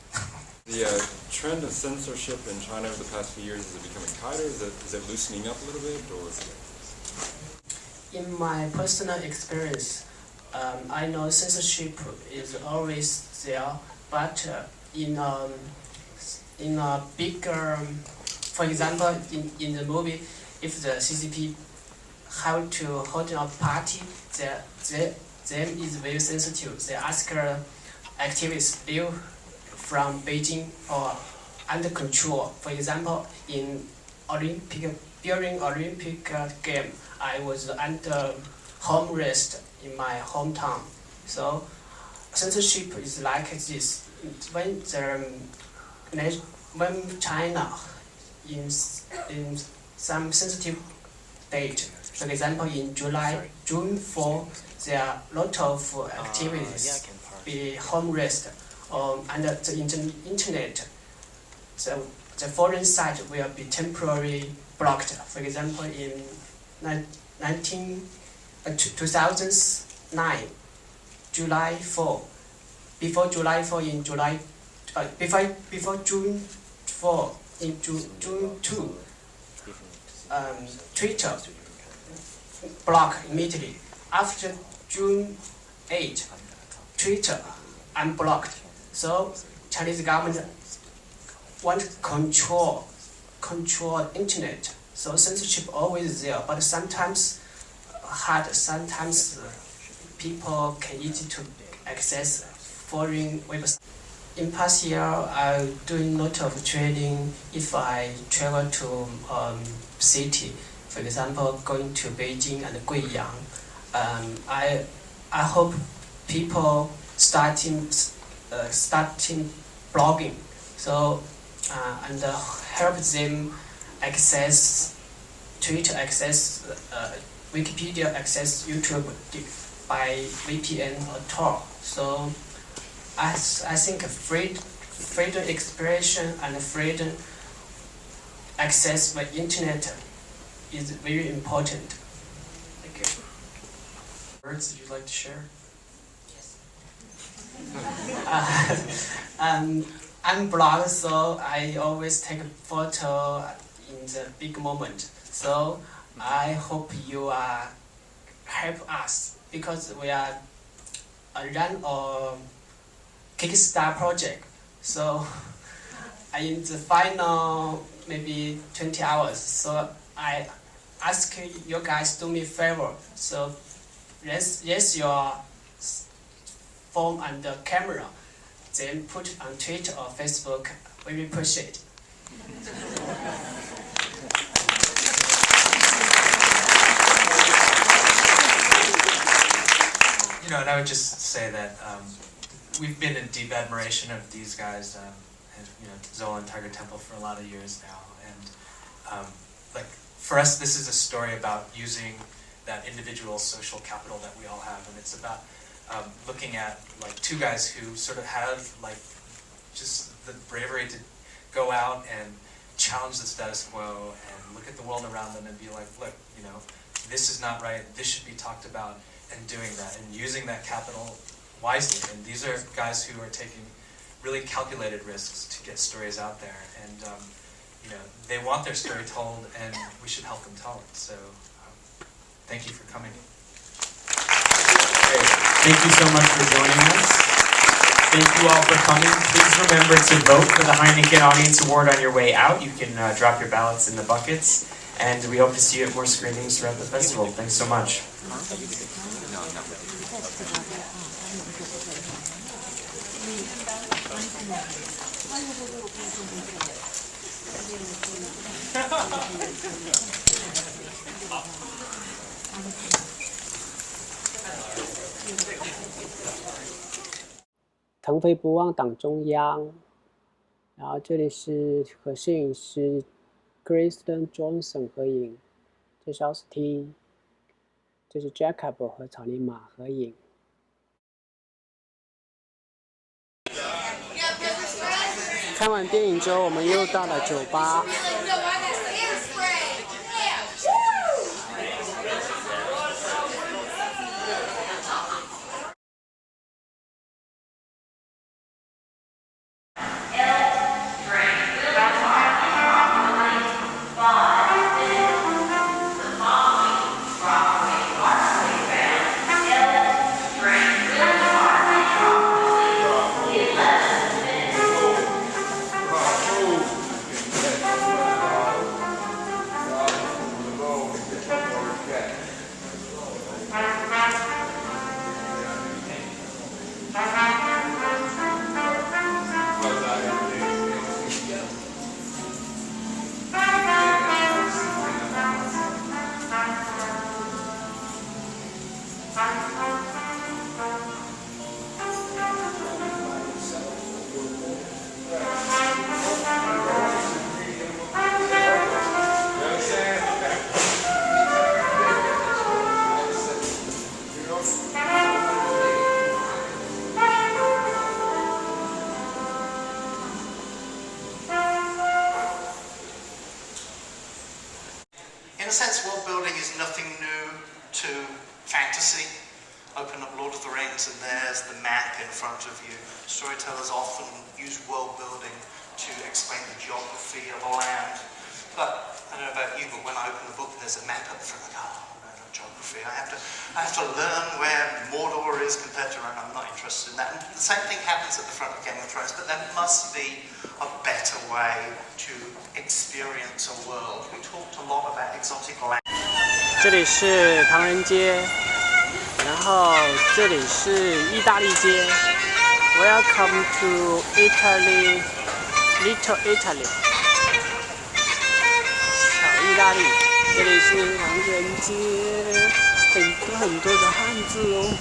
The trend of censorship in China over the past few years, is it becoming tighter? Is it loosening up a little bit, or is it? In my personal experience, I know censorship is always there, but in a bigger, for example, in the movie, if the CCP have to hold a party, them is very sensitive. They ask activists live from Beijing or under control. For example, during Olympic game, I was under home arrest in my hometown. So censorship is like this. When China in some sensitive date, for example, in June 4, there are a lot of activities be home arrest under the internet. The foreign site will be temporarily blocked. For example, in 2009, July 4, before July 4 in July, before June 4 in June 2, Twitter blocked immediately. After June 8, Twitter unblocked. So Chinese government want to control internet. So censorship always there, but sometimes hard. Sometimes people can easy to access foreign websites. In past year, I doing lot of trading. If I travel to city, for example, going to Beijing and Guiyang, I hope people starting blogging, so and help them access Twitter, access Wikipedia, access YouTube by VPN or Tor. So I think freedom expression and freedom access by internet is very important. Thank you. Words that you'd like to share? Yes. I'm blog, so I always take a photo in the big moment. So I hope you help us, because we are run a Kickstarter project. So in the final maybe 20 hours, so I ask you guys do me a favor. So raise your phone and the camera, then put it on Twitter or Facebook. We appreciate it. You know, and I would just say that we've been in deep admiration of these guys, and, you know, Zuola and Tiger Temple for a lot of years now. And like for us, this is a story about using that individual social capital that we all have, and it's about looking at like two guys who sort of have like just the bravery to go out and challenge the status quo and look at the world around them and be like, look, you know, this is not right, this should be talked about, and doing that and using that capital wisely. And these are guys who are taking really calculated risks to get stories out there, and you know, they want their story told, and we should help them tell it. So thank you for coming. Great. Thank you so much for joining us. Thank you all for coming. Please remember to vote for the Heineken Audience Award on your way out. You can drop your ballots in the buckets, and we hope to see you at more screenings throughout the festival. Thanks so much.「腾飞不忘党中央」，然后这里是和摄影师 Kristen Johnson 合影，这是 Austin， 这是 Jacob 和草泥马合影。看完电影之后，我们又到了酒吧。In a sense, world building is nothing new to fantasy. Open up Lord of the Rings and there's the map in front of you. Storytellers often use world building to explain the geography of a land. But I don't know about you, but when I open the book, there's a map up front. Like, oh, no, geography. I have to learn where Mordor is compared to Rome. I'm not interested in that. And the same thing happens at the front of Game of Thrones, but there must be a better way to experience a world. We talked a lot about exotic language. 这里是唐人街，然后这里是意大利街。Welcome to Italy, Little Italy， 小意大利。这里是唐人街，很多的汉字哦。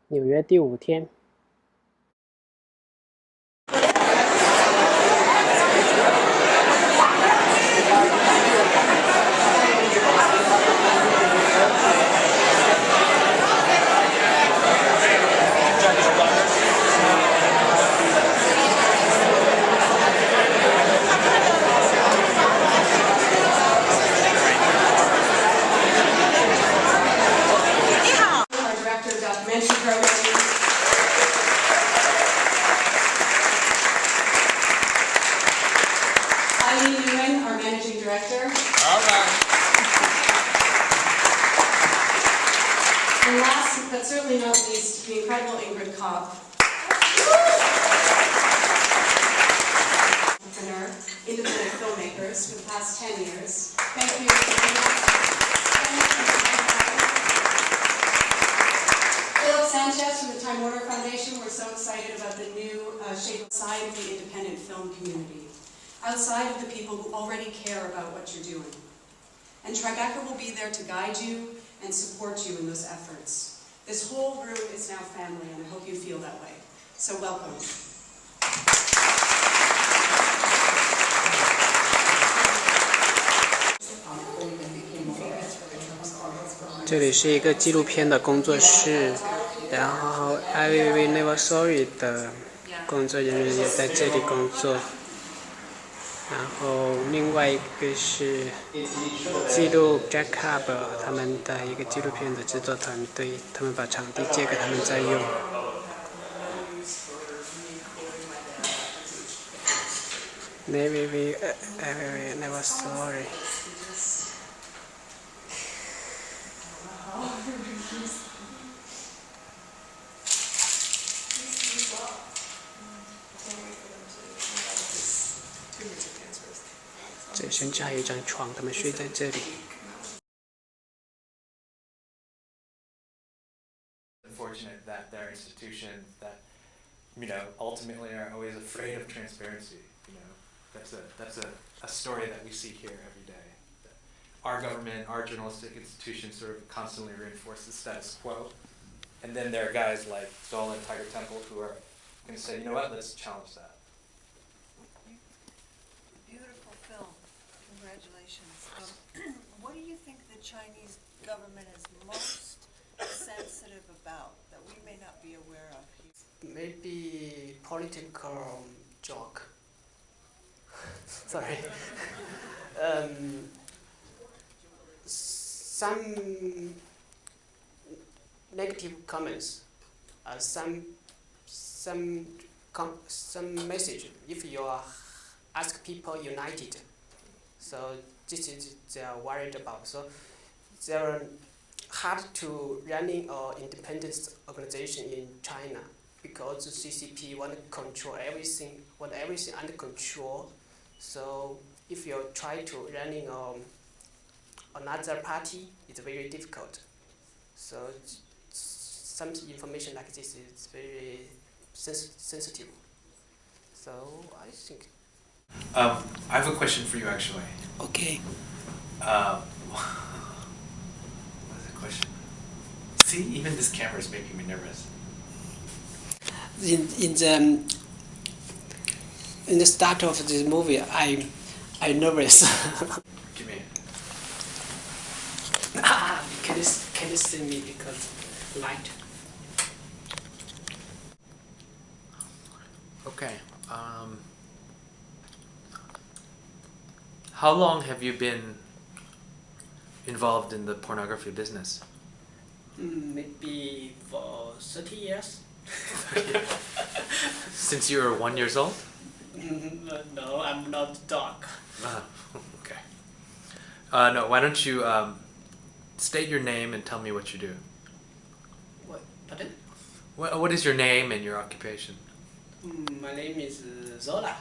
纽约第5天。And last but certainly not least, the incredible Ingrid Kopp. Entrepreneur, independent filmmakers for the past 10 years. Thank you. Philip Sanchez from the Time Warner Foundation. We're so excited about the new shape outside of the independent film community, outside of the people who already care about what you're doing. And Tribeca will be there to guide you and support you in those efforts. This whole room is now family, and I hope you feel that way. So welcome. 这里是一个纪录片的工作室，然后 I Will Never Sorry 的工作人员也在这里工作，然后另外一个是记录 Jack Club 他们的一个纪录片的制作团队，他们把场地借给他们在用。I will never sorry。这甚至还有一张床，他们睡在这里。Unfortunate that there are institutions that, ultimately are always afraid of transparency. That's a story that we see here every day. Our government, our journalistic institutions sort of constantly reinforce the status quo. And then there are guys like Zuola and Tiger Temple who are going to say, you know what, let's challenge that. Beautiful film. Congratulations. What do you think the Chinese government is most sensitive about that we may not be aware of here? Maybe political joke. Sorry. Some negative comments, some message. If you ask people united, so this is they are worried about. So they're hard to running an independent organization in China because the CCP want to control everything, want everything under control. So if you try to running another party, it's very difficult. So some information like this is very sensitive. So I think. I have a question for you, actually. Okay. What is the question? See, even this camera is making me nervous. In the start of this movie, I'm nervous. Give me. Can you see me because light? Okay. How long have you been involved in the pornography business? Maybe for 30 years. Since you were 1 year old? No, I'm not dog. Okay. No, why don't you state your name and tell me what you do? What? Pardon? What is your name and your occupation? My name is Zola.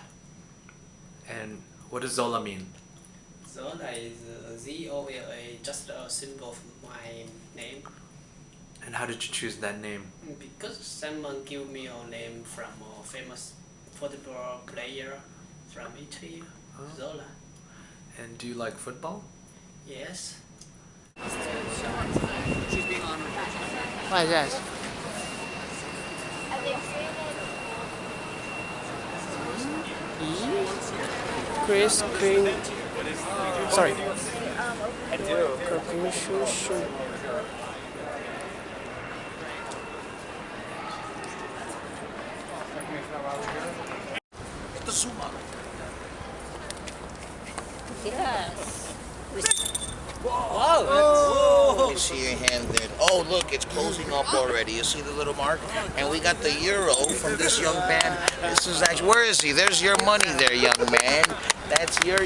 And what does Zola mean? Zola is Z-O-L-A, just a symbol of my name. And how did you choose that name? Because someone gave me a name from a famous football player from Italy, Zola. And do you like football? Yes. She's being honored. What is that? Chris Queen. Sorry. I do. The zuola. Yes. Whoa! Oh. You see your hand there. Oh, look, it's closing up already. You see the little mark? And we got the euro from this young man. This is actually, where is he? There's your money there, young man. That's your...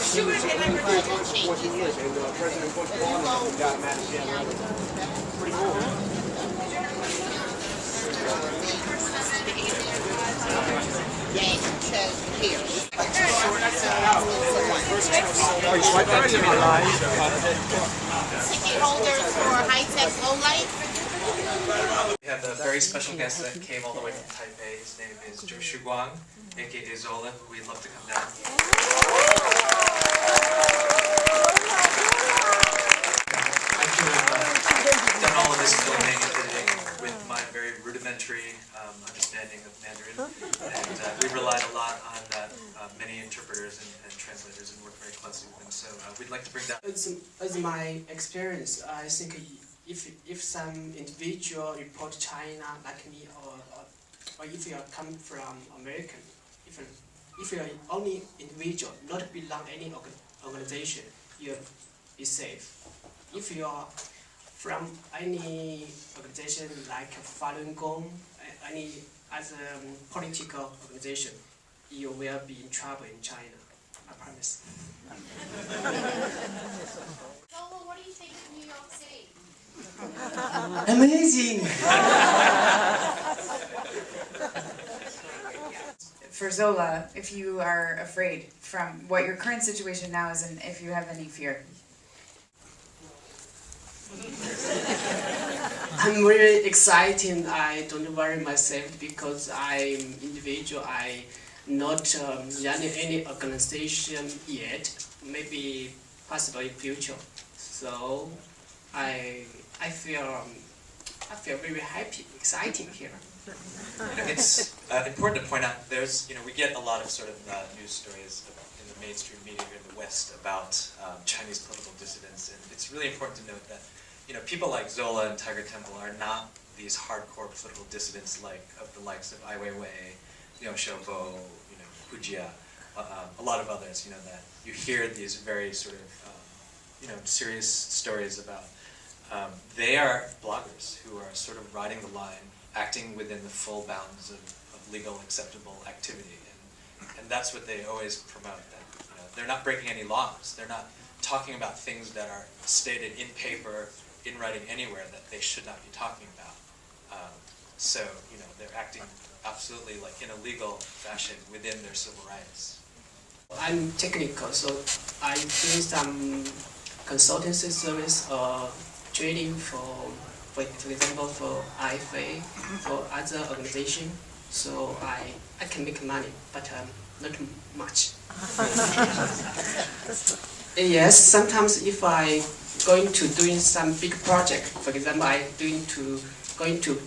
He was in for 14 years, and President Bush got mad at him. Pretty cool. Ticket holders for high-tech low light. We have a very special guest that came all the way from Taipei. His name is Zhou Shuguang, aka Zola, who we'd love to come down. rudimentary understanding of Mandarin, and we relied a lot on many interpreters and translators and worked very closely with them. So we'd like to bring that. As my experience, I think if some individual report China like me, or if you are come from American, if you are only individual, not belong any organization, you'll be safe. If you are from any organization like Falun Gong, any other political organization, you will be in trouble in China. I promise. Zola, what do you think of New York City? Amazing! For Zola, if you are afraid from what your current situation now is, and if you have any fear. I'm really excited. I don't worry myself because I'm individual. I not running any organization yet. Maybe possible in future. So I feel very happy, exciting here. It's important to point out we get a lot of sort of news stories in the mainstream media here in the West about Chinese political dissidents, and it's really important to note that people like Zola and Tiger Temple are not these hardcore political dissidents like the likes of Ai Weiwei, Liu Xiaobo, Hu Jia, a lot of others. That you hear these very sort of serious stories about. They are bloggers who are sort of riding the line, acting within the full bounds of legal acceptable activity, and that's what they always promote. That they're not breaking any laws. They're not talking about things that are stated in paper, in writing anywhere that they should not be talking about. So they're acting absolutely like in a legal fashion within their civil rights. I'm technical, so I do some consultancy service or trading for example, for IFA, for other organization. So I can make money, but not much. Yes, sometimes if I going to doing some big project, for example, going to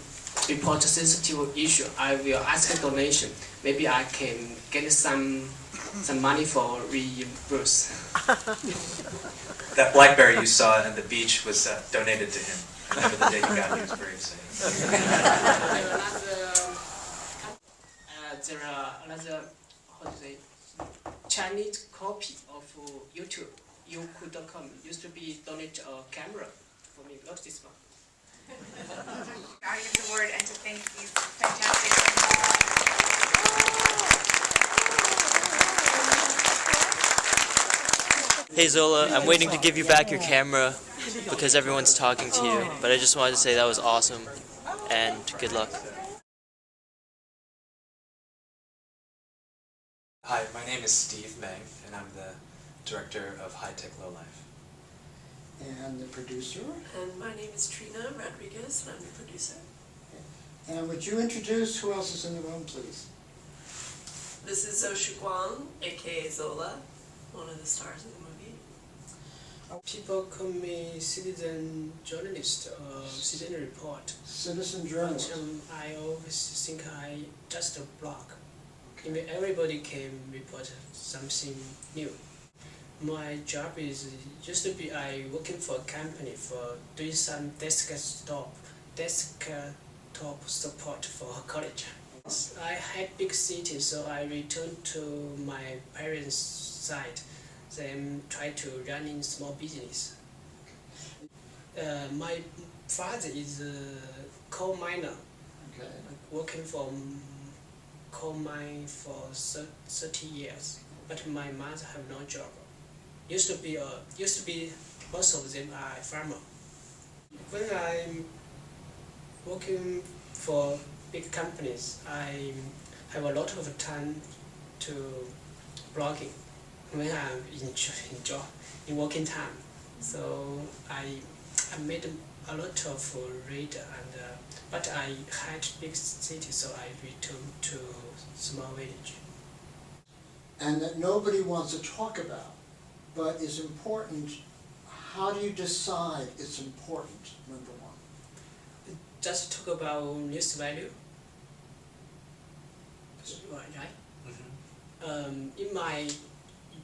report a sensitive issue, I will ask a donation. Maybe I can get some money for reimburse. That BlackBerry you saw at the beach was donated to him. I remember the day he got it, he was very excited. There are another, Chinese copy of YouTube. Youku.com used to be donate a camera for me, not this one. Audience award and to thank these fantastic. Hey Zola, I'm waiting to give you back your camera because everyone's talking to you, but I just wanted to say that was awesome and good luck. Hi, my name is Steve Meng, and I'm the director of High Tech Low Life. And the producer. And my name is Trina Rodriguez, and I'm the producer. And would you introduce who else is in the room, please? This is Zhou Shuguang, aka Zola, one of the stars in the movie. People call me citizen journalist or citizen report. Citizen journalist. But I always think I just a blog. Okay. Everybody can report something new. My job is used to be I working for a company for doing some desktop support for college. I had big city, so I returned to my parents' side. Then try to run in small business. My father is a coal miner. Okay. Working for coal mine for 30 years, but my mother have no job. Used to be most of them are farmer. When I'm working for big companies, I have a lot of time to blogging when I'm in working time. So I made a lot of read, and but I had big city, so I returned to small village. And that nobody wants to talk about, but is important. How do you decide it's important, number one? Just talk about news value. right? In my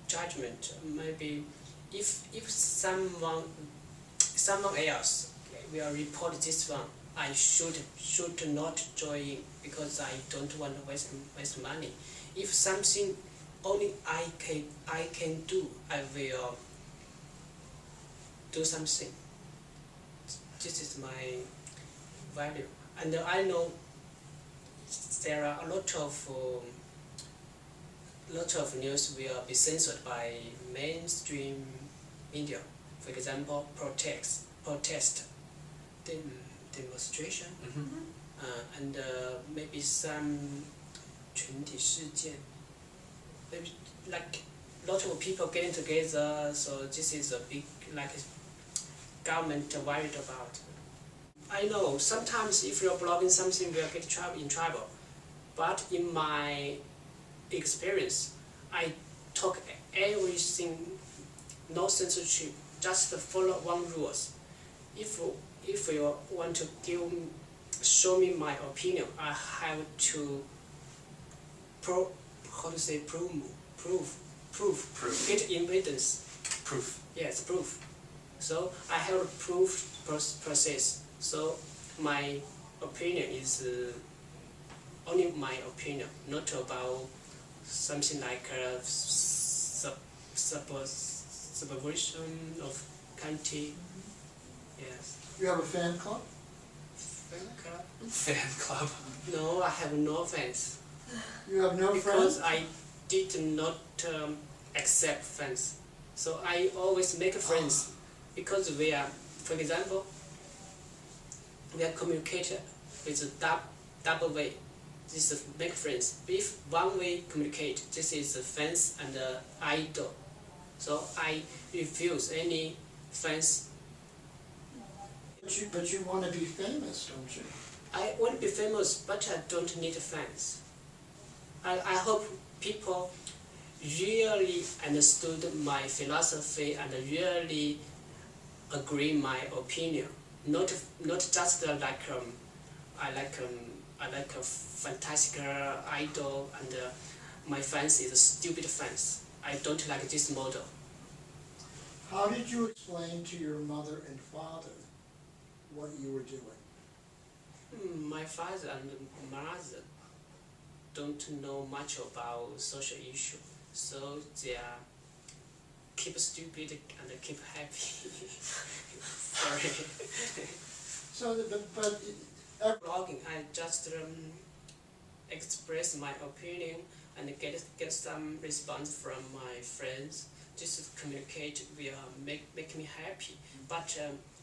judgment, maybe if someone else will report this one, I should not join because I don't want to waste money. If something only I can do, I will do something. This is my value, and I know there are a lot of news will be censored by mainstream media. For example, protest, demonstration, and maybe some 群体事件. Maybe like a lot of people getting together. So this is a big government worried about. I know sometimes if you're blogging something, you'll get in trouble. But in my experience, I talk everything, no censorship, just follow one rules. If you want to show me my opinion, I have to prove, get evidence. Proof. Yes, proof. So I have a proof process. So my opinion is only my opinion, not about something like subversion of country. Yes. You have a fan club? Fan club? Fan club? No, I have no fans. You have no because friends? I did not accept friends. So I always make friends because we are, for example, we are communicated with a double way. This is make friends. If one way communicate, this is fans and idol. So I refuse any fans. But you want to be famous, don't you? I want to be famous, but I don't need fans. I hope people really understood my philosophy and really agree my opinion. Not just like I like a fantastic idol and my fans is stupid fans. I don't like this model. How did you explain to your mother and father what you were doing? My father and mother don't know much about social issue, so they are keep stupid and keep happy. Sorry. So, but blogging, I just express my opinion and get some response from my friends. Just communicate will make me happy. But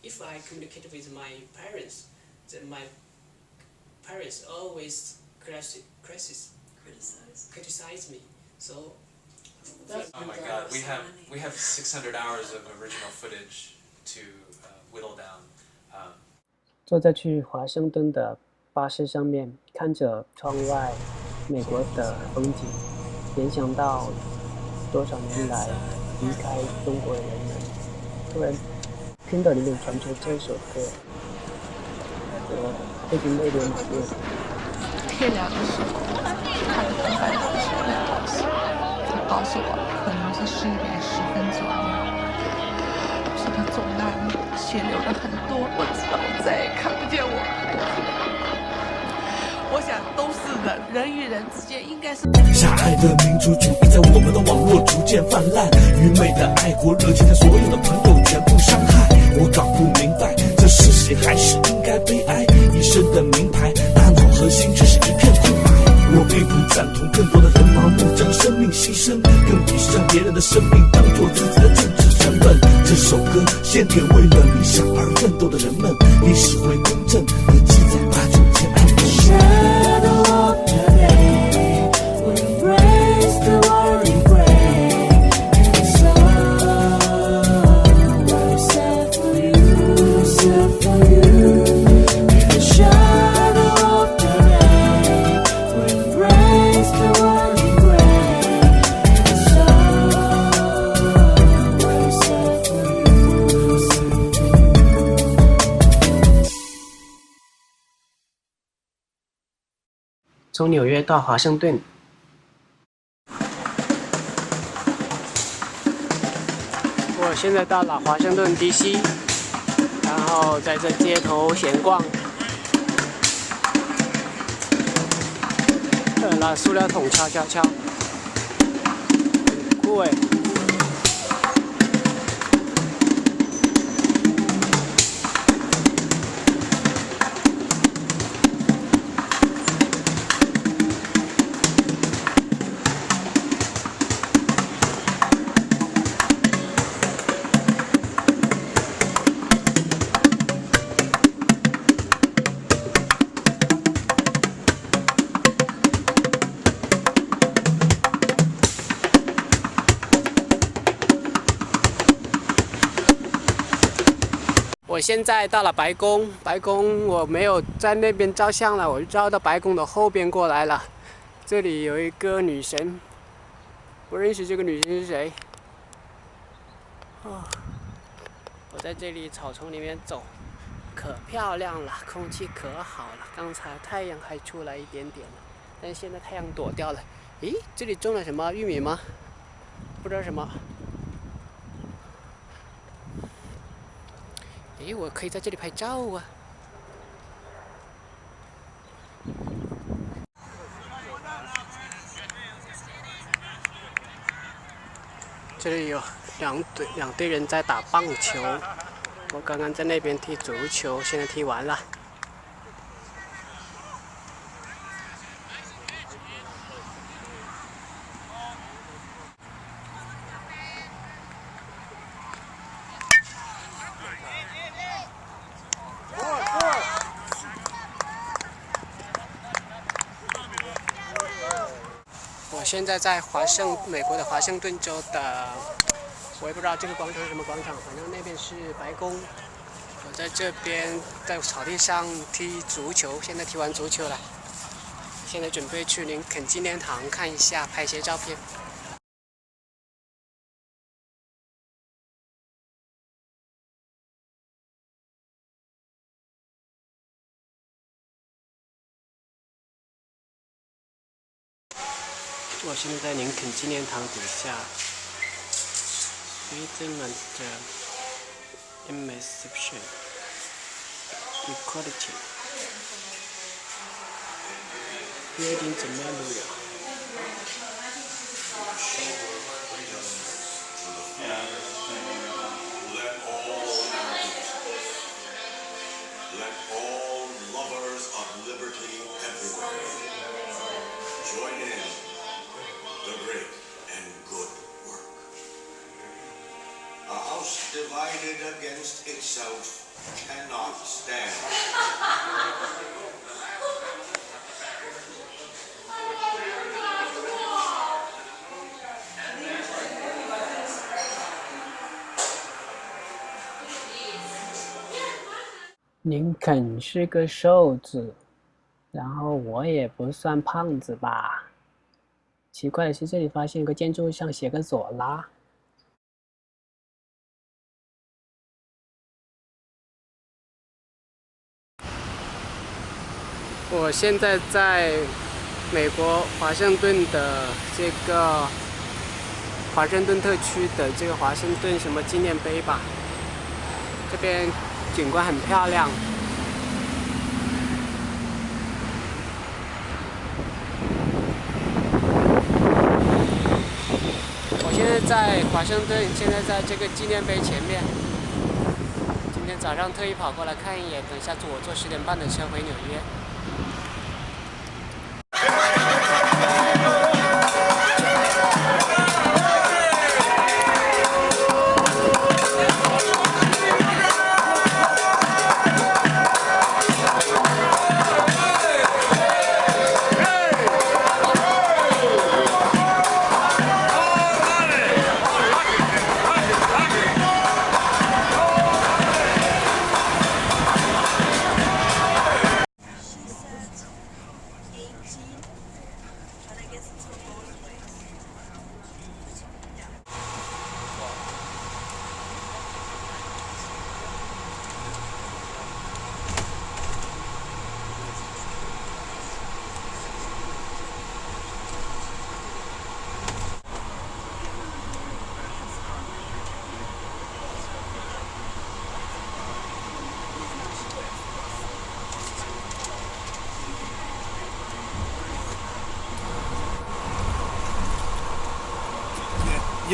if I communicate with my parents, then my parents always criticize me. So. Oh my God, we have 600 hours of original footage to whittle down. 坐在去华盛顿的巴士上面，看着窗外美国的风景，联想到多少年来离开中国的人们，突然听到里面传出这首歌，我已经泪流满面。天亮的时候，看着灯板上的小亮告诉我，他告诉我可能是11点10分左右。说他中弹了，血流了很多，我知道我再也看不见我孩子了。我想都是人，人与人之间应该是。狭隘的民族主义在我们的网络逐渐泛滥，愚昧的爱国热情将所有的朋友全部伤害。我搞不明白，这是喜还是应该悲哀？一身的名牌，大脑和心只是一片空白。我并不赞同更多的人盲目将生命牺牲，更鄙视将别人的生命当作自己的政治成本。这首歌献给为了理想而奋斗的人们，历史会公正地记载89天安门。Shadow of the day, we embrace the warring grave. It's all set for you, set for you. In the shadow of the day, we embrace the warring grave. It's all set for you, set for you. 从纽约到华盛顿现在到了华盛顿 DC， 然后在这街头闲逛，拿塑料桶敲，很酷哎。我现在到了白宫，白宫我没有在那边照相了，我就照到白宫的后边过来了。这里有一个女神，不认识这个女神是谁。我在这里草丛里面走，可漂亮了，空气可好了。刚才太阳还出来一点点了，但是现在太阳躲掉了。咦，这里种了什么玉米吗？不知道什么。诶，我可以在这里拍照啊！这里有两队人在打棒球，我刚刚在那边踢足球，现在踢完了。我现在在美国的华盛顿州的，我也不知道这个广场是什么广场，反正那边是白宫。我在这边在草地上踢足球，现在踢完足球了，现在准备去林肯纪念堂看一下，拍些照片。我现在在林肯纪念堂底下 ，Freedom and Emancipation Equality Building the Memorial。Let all lovers of liberty everywhere join in the great and good work. A house divided against itself cannot stand. 林肯是个瘦子，然后我也不算胖子吧。奇怪的是，这里发现一个建筑上写个佐拉。我现在在美国华盛顿的这个华盛顿特区的这个华盛顿什么纪念碑吧，这边景观很漂亮。我现在在华盛顿，现在在这个纪念碑前面。今天早上特意跑过来看一眼，等一下我坐10点半的车回纽约。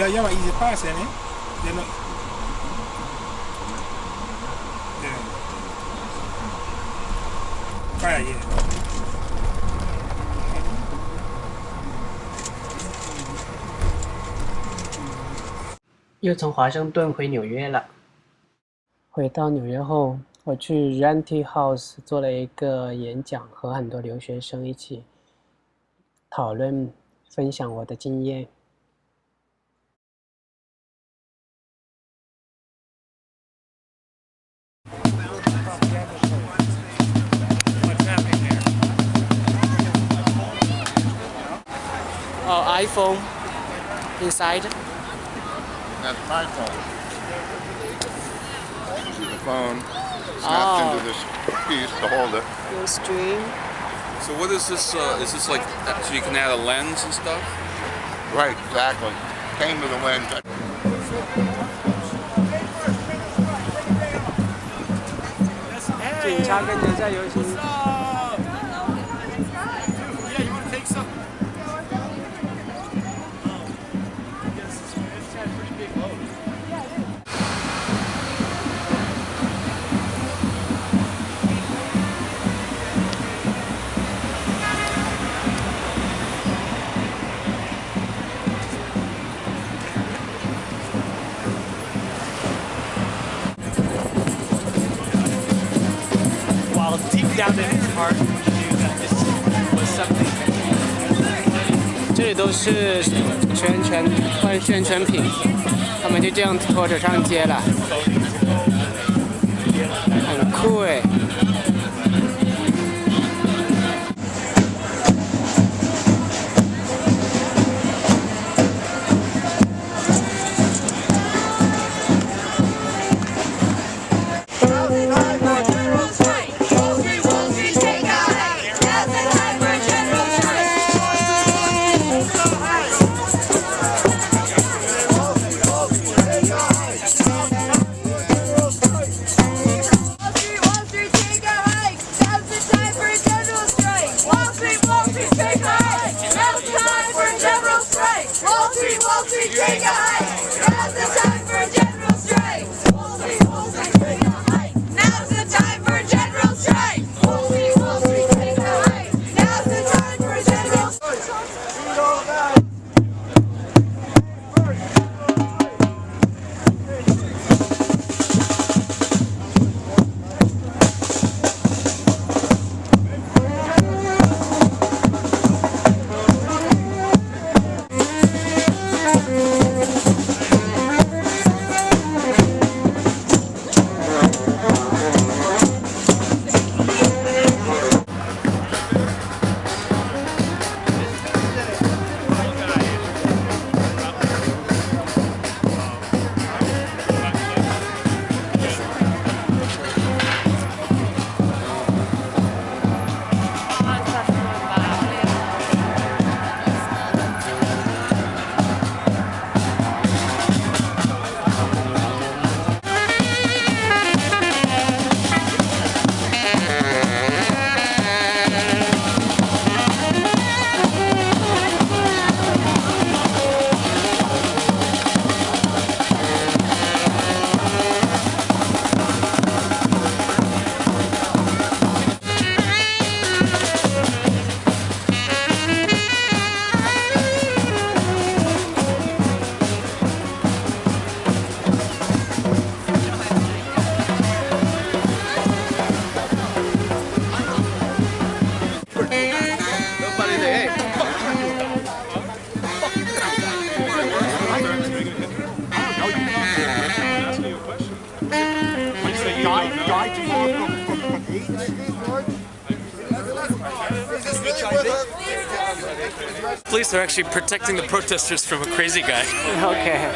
要把 easy pass 呢？要那。快一点。又从华盛顿回纽约了。回到纽约后，我去 Renty House 做了一个演讲，和很多留学生一起讨论、分享我的经验。Oh, iPhone inside. That's my phone. The phone snaps into this piece to hold it. Your stream. So what is this? Is this like so you can add a lens and stuff? Right, exactly. Came with a lens. 警察跟着在游行。While deep down in his heart, he knew that this was something that 这里都是换宣传品，他们就这样拖着上街了，很酷哎。police are actually protecting the protesters from a crazy guy. Okay.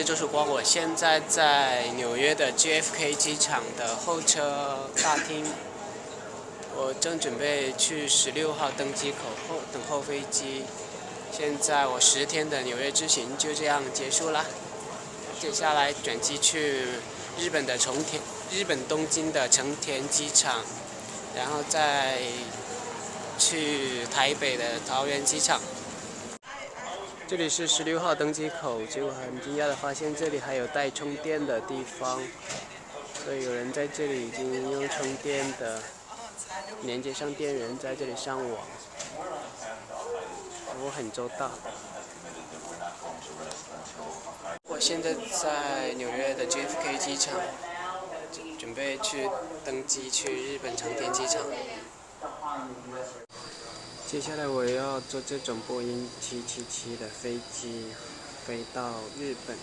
周曙光，我现在在纽约的 JFK 机场的候车大厅，我正准备去16号登机口等候飞机。现在我10天的纽约之行就这样结束了，接下来转机去日本东京的成田机场，然后再去台北的桃园机场。这里是16号登机口，结果很惊讶的发现这里还有带充电的地方，所以有人在这里已经用充电的连接上电源在这里上网，服务很周到。我现在在纽约的 JFK 机场，准备去登机去日本成田机场。接下来我要坐这种波音777的飞机飞到日本，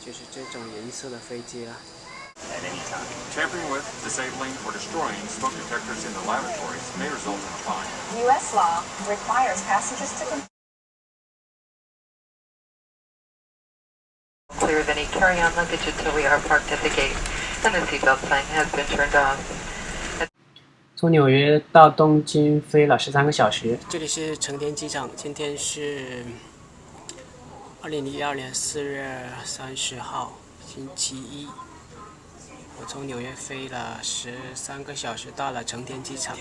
就是这种颜色的飞机啦。At any time, tampering with, disabling, or destroying smoke detectors in the laboratories may result in a fine. U.S. law requires passengers to clear of any carry-on luggage until we are parked at the gate, and the seatbelt sign has been turned off. 从纽约到东京飞了13个小时。这里是成田机场，今天是2012年4月30号，星期一。我从纽约飞了13个小时，到了成田机场。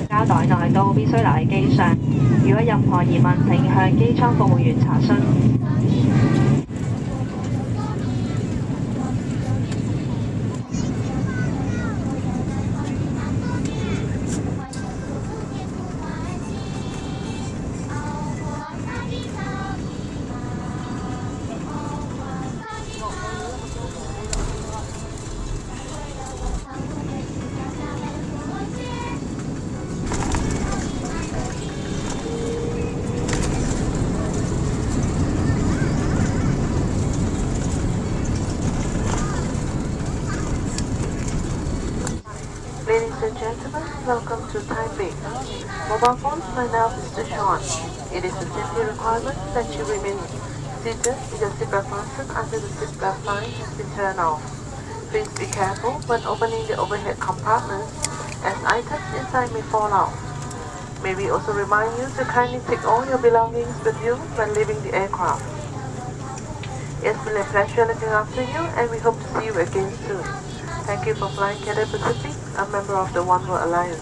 膠袋內都必須留喺機上。如果任何疑問，請向機艙服務員查詢。Ladies and gentlemen, welcome to Taipei. Mobile phones may now be switched on. It is a safety requirement that you remain seated with your seatbelt fastened until the seatbelt sign has been turned off. Please be careful when opening the overhead compartments, as items inside may fall out. May we also remind you to kindly take all your belongings with you when leaving the aircraft. It's been a pleasure looking after you, and we hope to see you again soon. Thank you for flying Cathay Pacific, a member of the One World Alliance.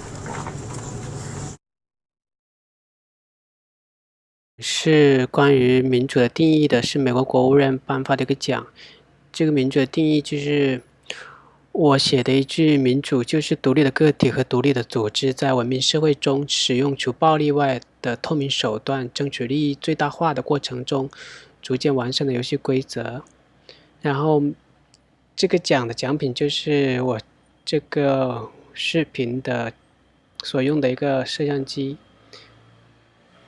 是关于民主的定义的，是美国国务院颁发的一个奖。这个民主的定义就是我写的一句：民主就是独立的个体和独立的组织在文明社会中使用除暴力外的透明手段，争取利益最大化的过程中逐渐完善的游戏规则。然后这个奖的奖品就是我这个视频的所用的一个摄像机。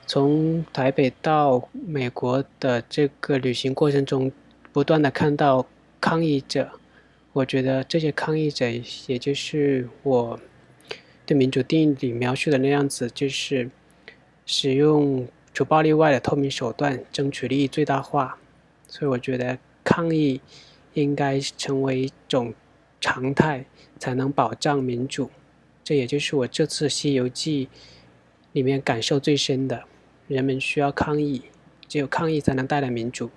从台北到美国的这个旅行过程中，不断的看到抗议者，我觉得这些抗议者也就是我对民主定义里描述的那样子，就是使用除暴力外的透明手段，争取利益最大化。所以我觉得抗议应该成为一种常态，才能保障民主。这也就是我这次《西游记》里面感受最深的，人们需要抗议，只有抗议才能带来民主。